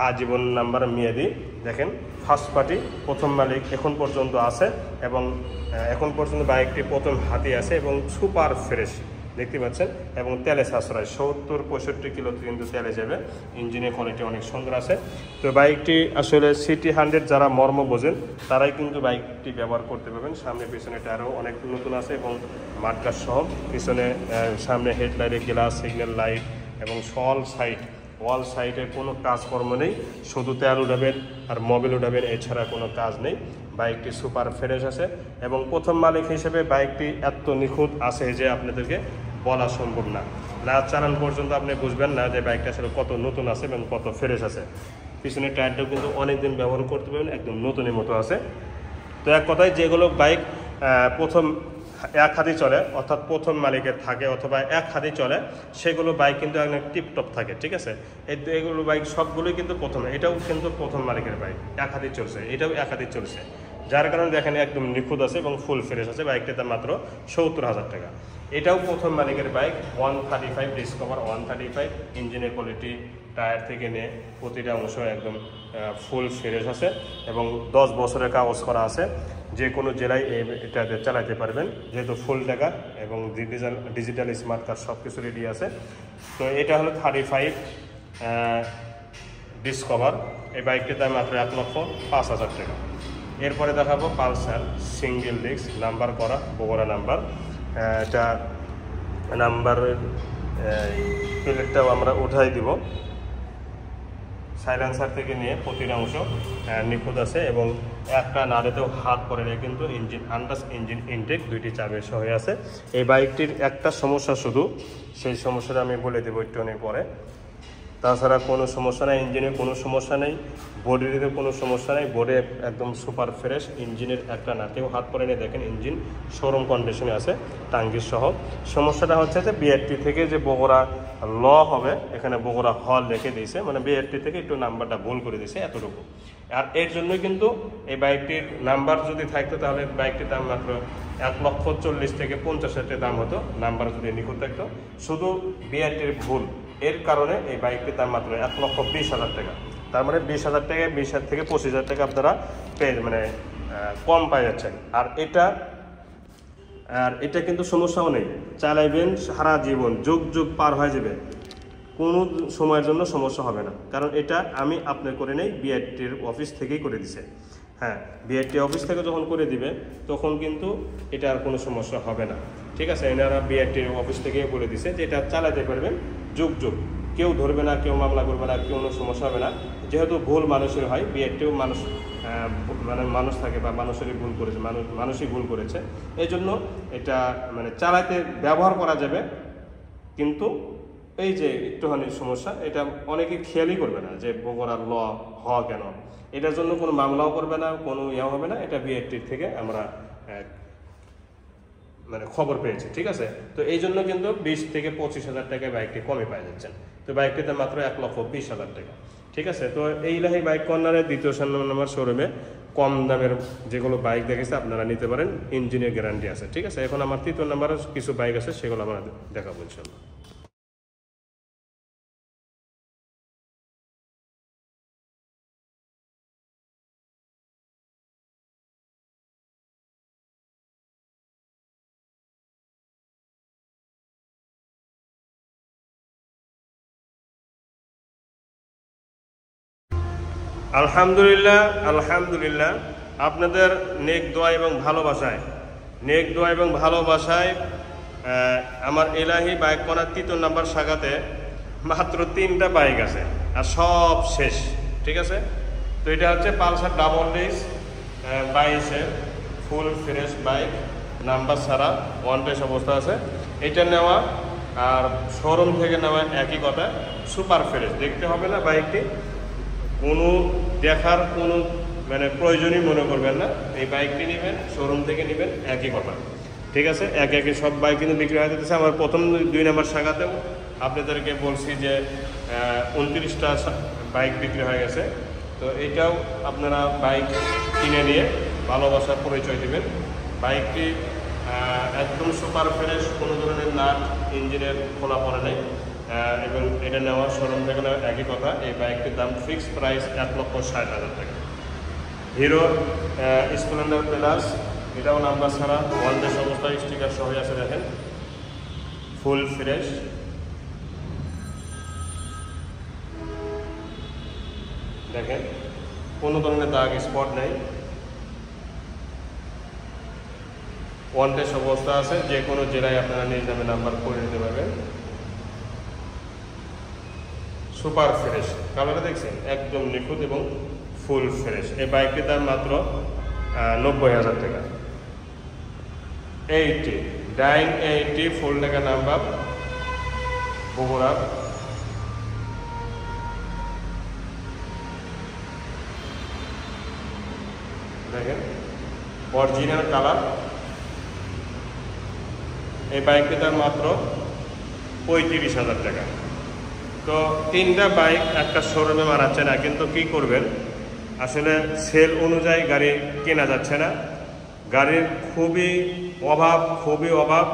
আজীবন নাম্বার, মেয়াদি। দেখেন ফার্স্ট পার্টি, প্রথম মালিক এখন পর্যন্ত আছে এবং এখন পর্যন্ত বাইকটি প্রথম হাতে আছে এবং সুপার ফ্রেশ দেখতে পাচ্ছেন এবং তেলে সাশ্রয়, 70-65 কিলো কিন্তু তেলে যাবে। ইঞ্জিনের কোয়ালিটি অনেক সুন্দর আছে। তো বাইকটি আসলে সিটি 100 যারা মর্ম বোঝেন তারাই কিন্তু বাইকটি ব্যবহার করতে পারবেন। সামনে পিছনে টায়ারও অনেক নতুন আছে এবং মাঠগাছ সহ, পিছনে সামনে হেডলাইটের গ্লাস, সিগন্যাল লাইট এবং ওয়াল সাইডে কোনো কাজকর্ম নেই, শুধু তেল উঠাবেন আর মোবিল উঠাবেন, এছাড়া কোনো কাজ নেই। বাইকটি সুপার ফ্রেশ আছে এবং প্রথম মালিক হিসেবে বাইকটি এত নিখুঁত আছে যে আপনাদেরকে বলা সম্ভব না, না চালান পর্যন্ত আপনি বুঝবেন না যে বাইকটা আসলে কত নতুন আছে এবং কত ফ্রেশ আছে। পিছনের টায়ারটাও কিন্তু অনেক দিন ব্যবহার করতে পারবেন, একদম নতুনের মতো আছে। তো এক কথায় যেগুলো বাইক প্রথম এক হাতি চলে, অর্থাৎ প্রথম মালিকের থাকে অথবা এক হাতি চলে, সেগুলো বাইক কিন্তু একদম টিপটপ থাকে, ঠিক আছে। এগুলো বাইক সবগুলোই কিন্তু প্রথম, এটাও কিন্তু প্রথম মালিকের বাইক, এক হাতি চলছে, এটাও এক হাতি চলছে, যার কারণে দেখেন একদম নিখুঁত আছে এবং ফুল ফ্রেশ আছে। বাইকটির দাম মাত্র 70,000 টাকা। এটাও প্রথম মালিকের বাইক, 135 ডিসকভার 135। ইঞ্জিনের কোয়ালিটি, টায়ার থেকে নিয়ে প্রতিটা অংশ একদম ফুল ফ্রেশ আছে এবং 10 বছরের কাগজ করা আছে। যে কোনো জেলায় এটাতে চালাতে পারবেন, যেহেতু ফুল টাকা এবং ডিজিটাল স্মার্ট কার্ড সব কিছু রেডি আছে। তো এটা হলো 35 ডিসকভার। এই বাইকটির দাম মাত্র 1,05,000 টাকা। এরপরে দেখাবো পালসার সিঙ্গেল ডিস্ক, নাম্বার করা, বগুড়া নাম্বার। এটা নাম্বারের প্লেটটাও আমরা উঠাই দিব। সাইলেন্সার থেকে নিয়ে প্রতিটা অংশ নিখুঁত আছে এবং একটা নাড়েতেও হাত পড়ে নেই কিন্তু। ইঞ্জিন আন্দাজ, ইঞ্জিন ইনটেক, 2টি চাবি সহ আছে। এই বাইকটির একটা সমস্যা শুধু, সেই সমস্যাটা আমি বলে দেবো একটু অনেক পরে। তাছাড়া কোনো সমস্যা নেই, ইঞ্জিনে কোনো সমস্যা নেই, বডিতে কোনো সমস্যা নেই, বডি একদম সুপার ফ্রেশ। ইঞ্জিনের একটা নাতেও হাত পড়ে নেই, দেখেন ইঞ্জিন শোরুম কন্ডিশনে আছে টাঙ্গির সহ। সমস্যাটা হচ্ছে যে বিআরটি থেকে যে বগুড়া ল হবে, এখানে বগুড়া হল রেখে দিয়েছে, মানে বিআরটি থেকে একটু নাম্বারটা ভুল করে দিয়েছে এতটুকু। আর এর জন্যই কিন্তু এই বাইকটির নাম্বার যদি থাকতো তাহলে বাইকটির দাম মাত্র 1,40,000 থেকে 50,000 দাম হতো, নাম্বার যদি নিখুঁত থাকতো। শুধু বিআরটির ভুল, এর কারণে এই বাইকটির দাম মাত্র 1,20,000 টাকা। তার মানে 20,000 টাকায় 20,000 থেকে 25,000 টাকা আপনারা মানে কম পাই যাচ্ছেন। আর এটা কিন্তু সমস্যাও নেই, চালাইবেন সারা জীবন, যুগ যুগ পার হয়ে যাবে, কোনো সময়ের জন্য সমস্যা হবে না। কারণ এটা আমি আপনার করে নেই, বিআরটির অফিস থেকেই করে দিছে। হ্যাঁ, বিআরটি অফিস থেকে যখন করে দিবে তখন কিন্তু এটা আর কোনো সমস্যা হবে না, ঠিক আছে। এনারা বিআরটির অফিস থেকেই বলে দিছে যে এটা চালাতে পারবেন যুগ যুগ, কেউ ধরবে না, কেউ মামলা করবে না, কোনো সমস্যা হবে না। যেহেতু ভুল মানুষের হয়, বিআরটিও মানুষ থাকে বা মানুষেরই ভুল করেছে, মানুষই ভুল করেছে, এই জন্য এটা মানে চালাতে ব্যবহার করা যাবে। কিন্তু এই যে একটুখানি সমস্যা, এটা অনেকে খেয়ালই করবে না যে বগুড়ার ল হওয়া কেন, এটার জন্য কোনো মামলাও করবে না, কোনো ইয়ে হবে না। এটা বিআরটির থেকে আমরা মানে খবর পেয়েছি, ঠিক আছে। তো এই জন্য কিন্তু 20 থেকে 25,000 টাকায় বাইকটি কমে পাওয়া যাচ্ছেন। তো বাইকটিতে মাত্র 1,20,000 টাকা, ঠিক আছে। তো এই ইলাহি বাইক কর্নারের 2য় নম্বর শোরুমে কম দামের যেগুলো বাইক দেখেছে আপনারা নিতে পারেন, ইঞ্জিনের গ্যারান্টি আছে, ঠিক আছে। এখন আমার 3য় নম্বরের কিছু বাইক আছে, সেগুলো আমরা দেখাবো ইনশাল্লাহ। আলহামদুলিল্লাহ, আলহামদুলিল্লাহ, আপনাদের নেক দোয়া এবং ভালোবাসায় আমার এলাহি বাইক কর্নার 3য় নাম্বার শাখাতে মাত্র 3টা বাইক আছে আর সব শেষ, ঠিক আছে। তো এটা হচ্ছে পালসার ডাবল ডিস্ক 22-এর ফুল ফ্রেশ বাইক, নাম্বার ছাড়া, ওয়ান টেস্ট অবস্থা আছে। এটা নেওয়া আর শোরুম থেকে নেওয়া একই কথা, সুপার ফ্রেশ। দেখতে হবে না বাইকটি, কোনো দেখার কোনো মানে প্রয়োজনই মনে করবেন না। এই বাইকটি নেবেন, শোরুম থেকে নেবেন, একই কথা, ঠিক আছে। একে সব বাইক কিন্তু বিক্রি হয়ে যেতেছে। আমার প্রথম 2 নম্বর শাখাতেও আপনাদেরকে বলছি যে 29টা বাইক বিক্রি হয়ে গেছে। তো এটাও আপনারা বাইক কিনে নিয়ে ভালোবাসার পরিচয় দেবেন। বাইকটি একদম সুপার ফ্রেশ, কোনো ধরনের নাট ইঞ্জিনের খোলা পড়ে নেই এবং এটা নেওয়ার শোরুম থেকে নেওয়া একই কথা। এই বাইকটির দাম ফিক্সড প্রাইস 1,60,000 টাকা। হিরো স্প্লেন্ডার প্লাস, এটাও নাম্বার ছাড়া, ওয়ান ডেস অবস্থায়, স্টিকার সহ আছে, দেখেন ফুল ফ্রেশ। দেখেন কোনো ধরনের দাগ স্পট নেই, ওয়ান ডেস অবস্থা আছে। যে কোনো জেলায় আপনারা নিজ নামে নাম্বার করে নিতে পারবেন। সুপার ফ্রেশ, কালারটা দেখছেন একদম নিখুঁত এবং ফুল ফ্রেশ। এই বাইকটির দাম মাত্র 90,000 টাকা। 80 ডাইং 80 ফুল টাকা নাম্বার বগুড়া। দেখেন অরিজিনাল কালার। এই বাইকটি তার মাত্র 35,000 টাকা। তো 3টা বাইক একটা শোরুমে মারাচ্ছে না, কিন্তু কি করবেন, আসলে সেল অনুযায়ী গাড়ি কেনা যাচ্ছে না, গাড়ির খুবই অভাব।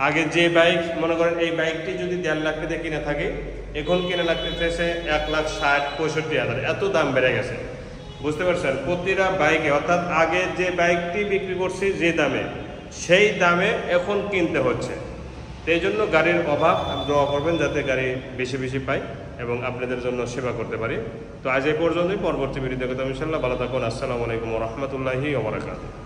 আগে যে বাইক মনে করেন এই বাইকটি যদি 1.5 লাখ টাকা কিনে থাকে, এখন কিনে লাগতেছে 1,60,000-65,000, এত দাম বেড়ে গেছে। বুঝতে পারছেন, প্রতিটা বাইকে, অর্থাৎ আগে যে বাইকটি বিক্রি করছি যে দামে, সেই দামে এখন কিনতে হচ্ছে। এই জন্য গাড়ির অভাব। দোয়া করবেন যাতে গাড়ি বেশি বেশি পাই এবং আপনাদের জন্য সেবা করতে পারি। তো আজ এই পর্যন্তই, পরবর্তী ভিডিও দেখতে ইনশাআল্লাহ। ভালো থাকুন। আসসালামু আলাইকুম ওয়া রাহমাতুল্লাহি ওয়া বারাকাতুহু।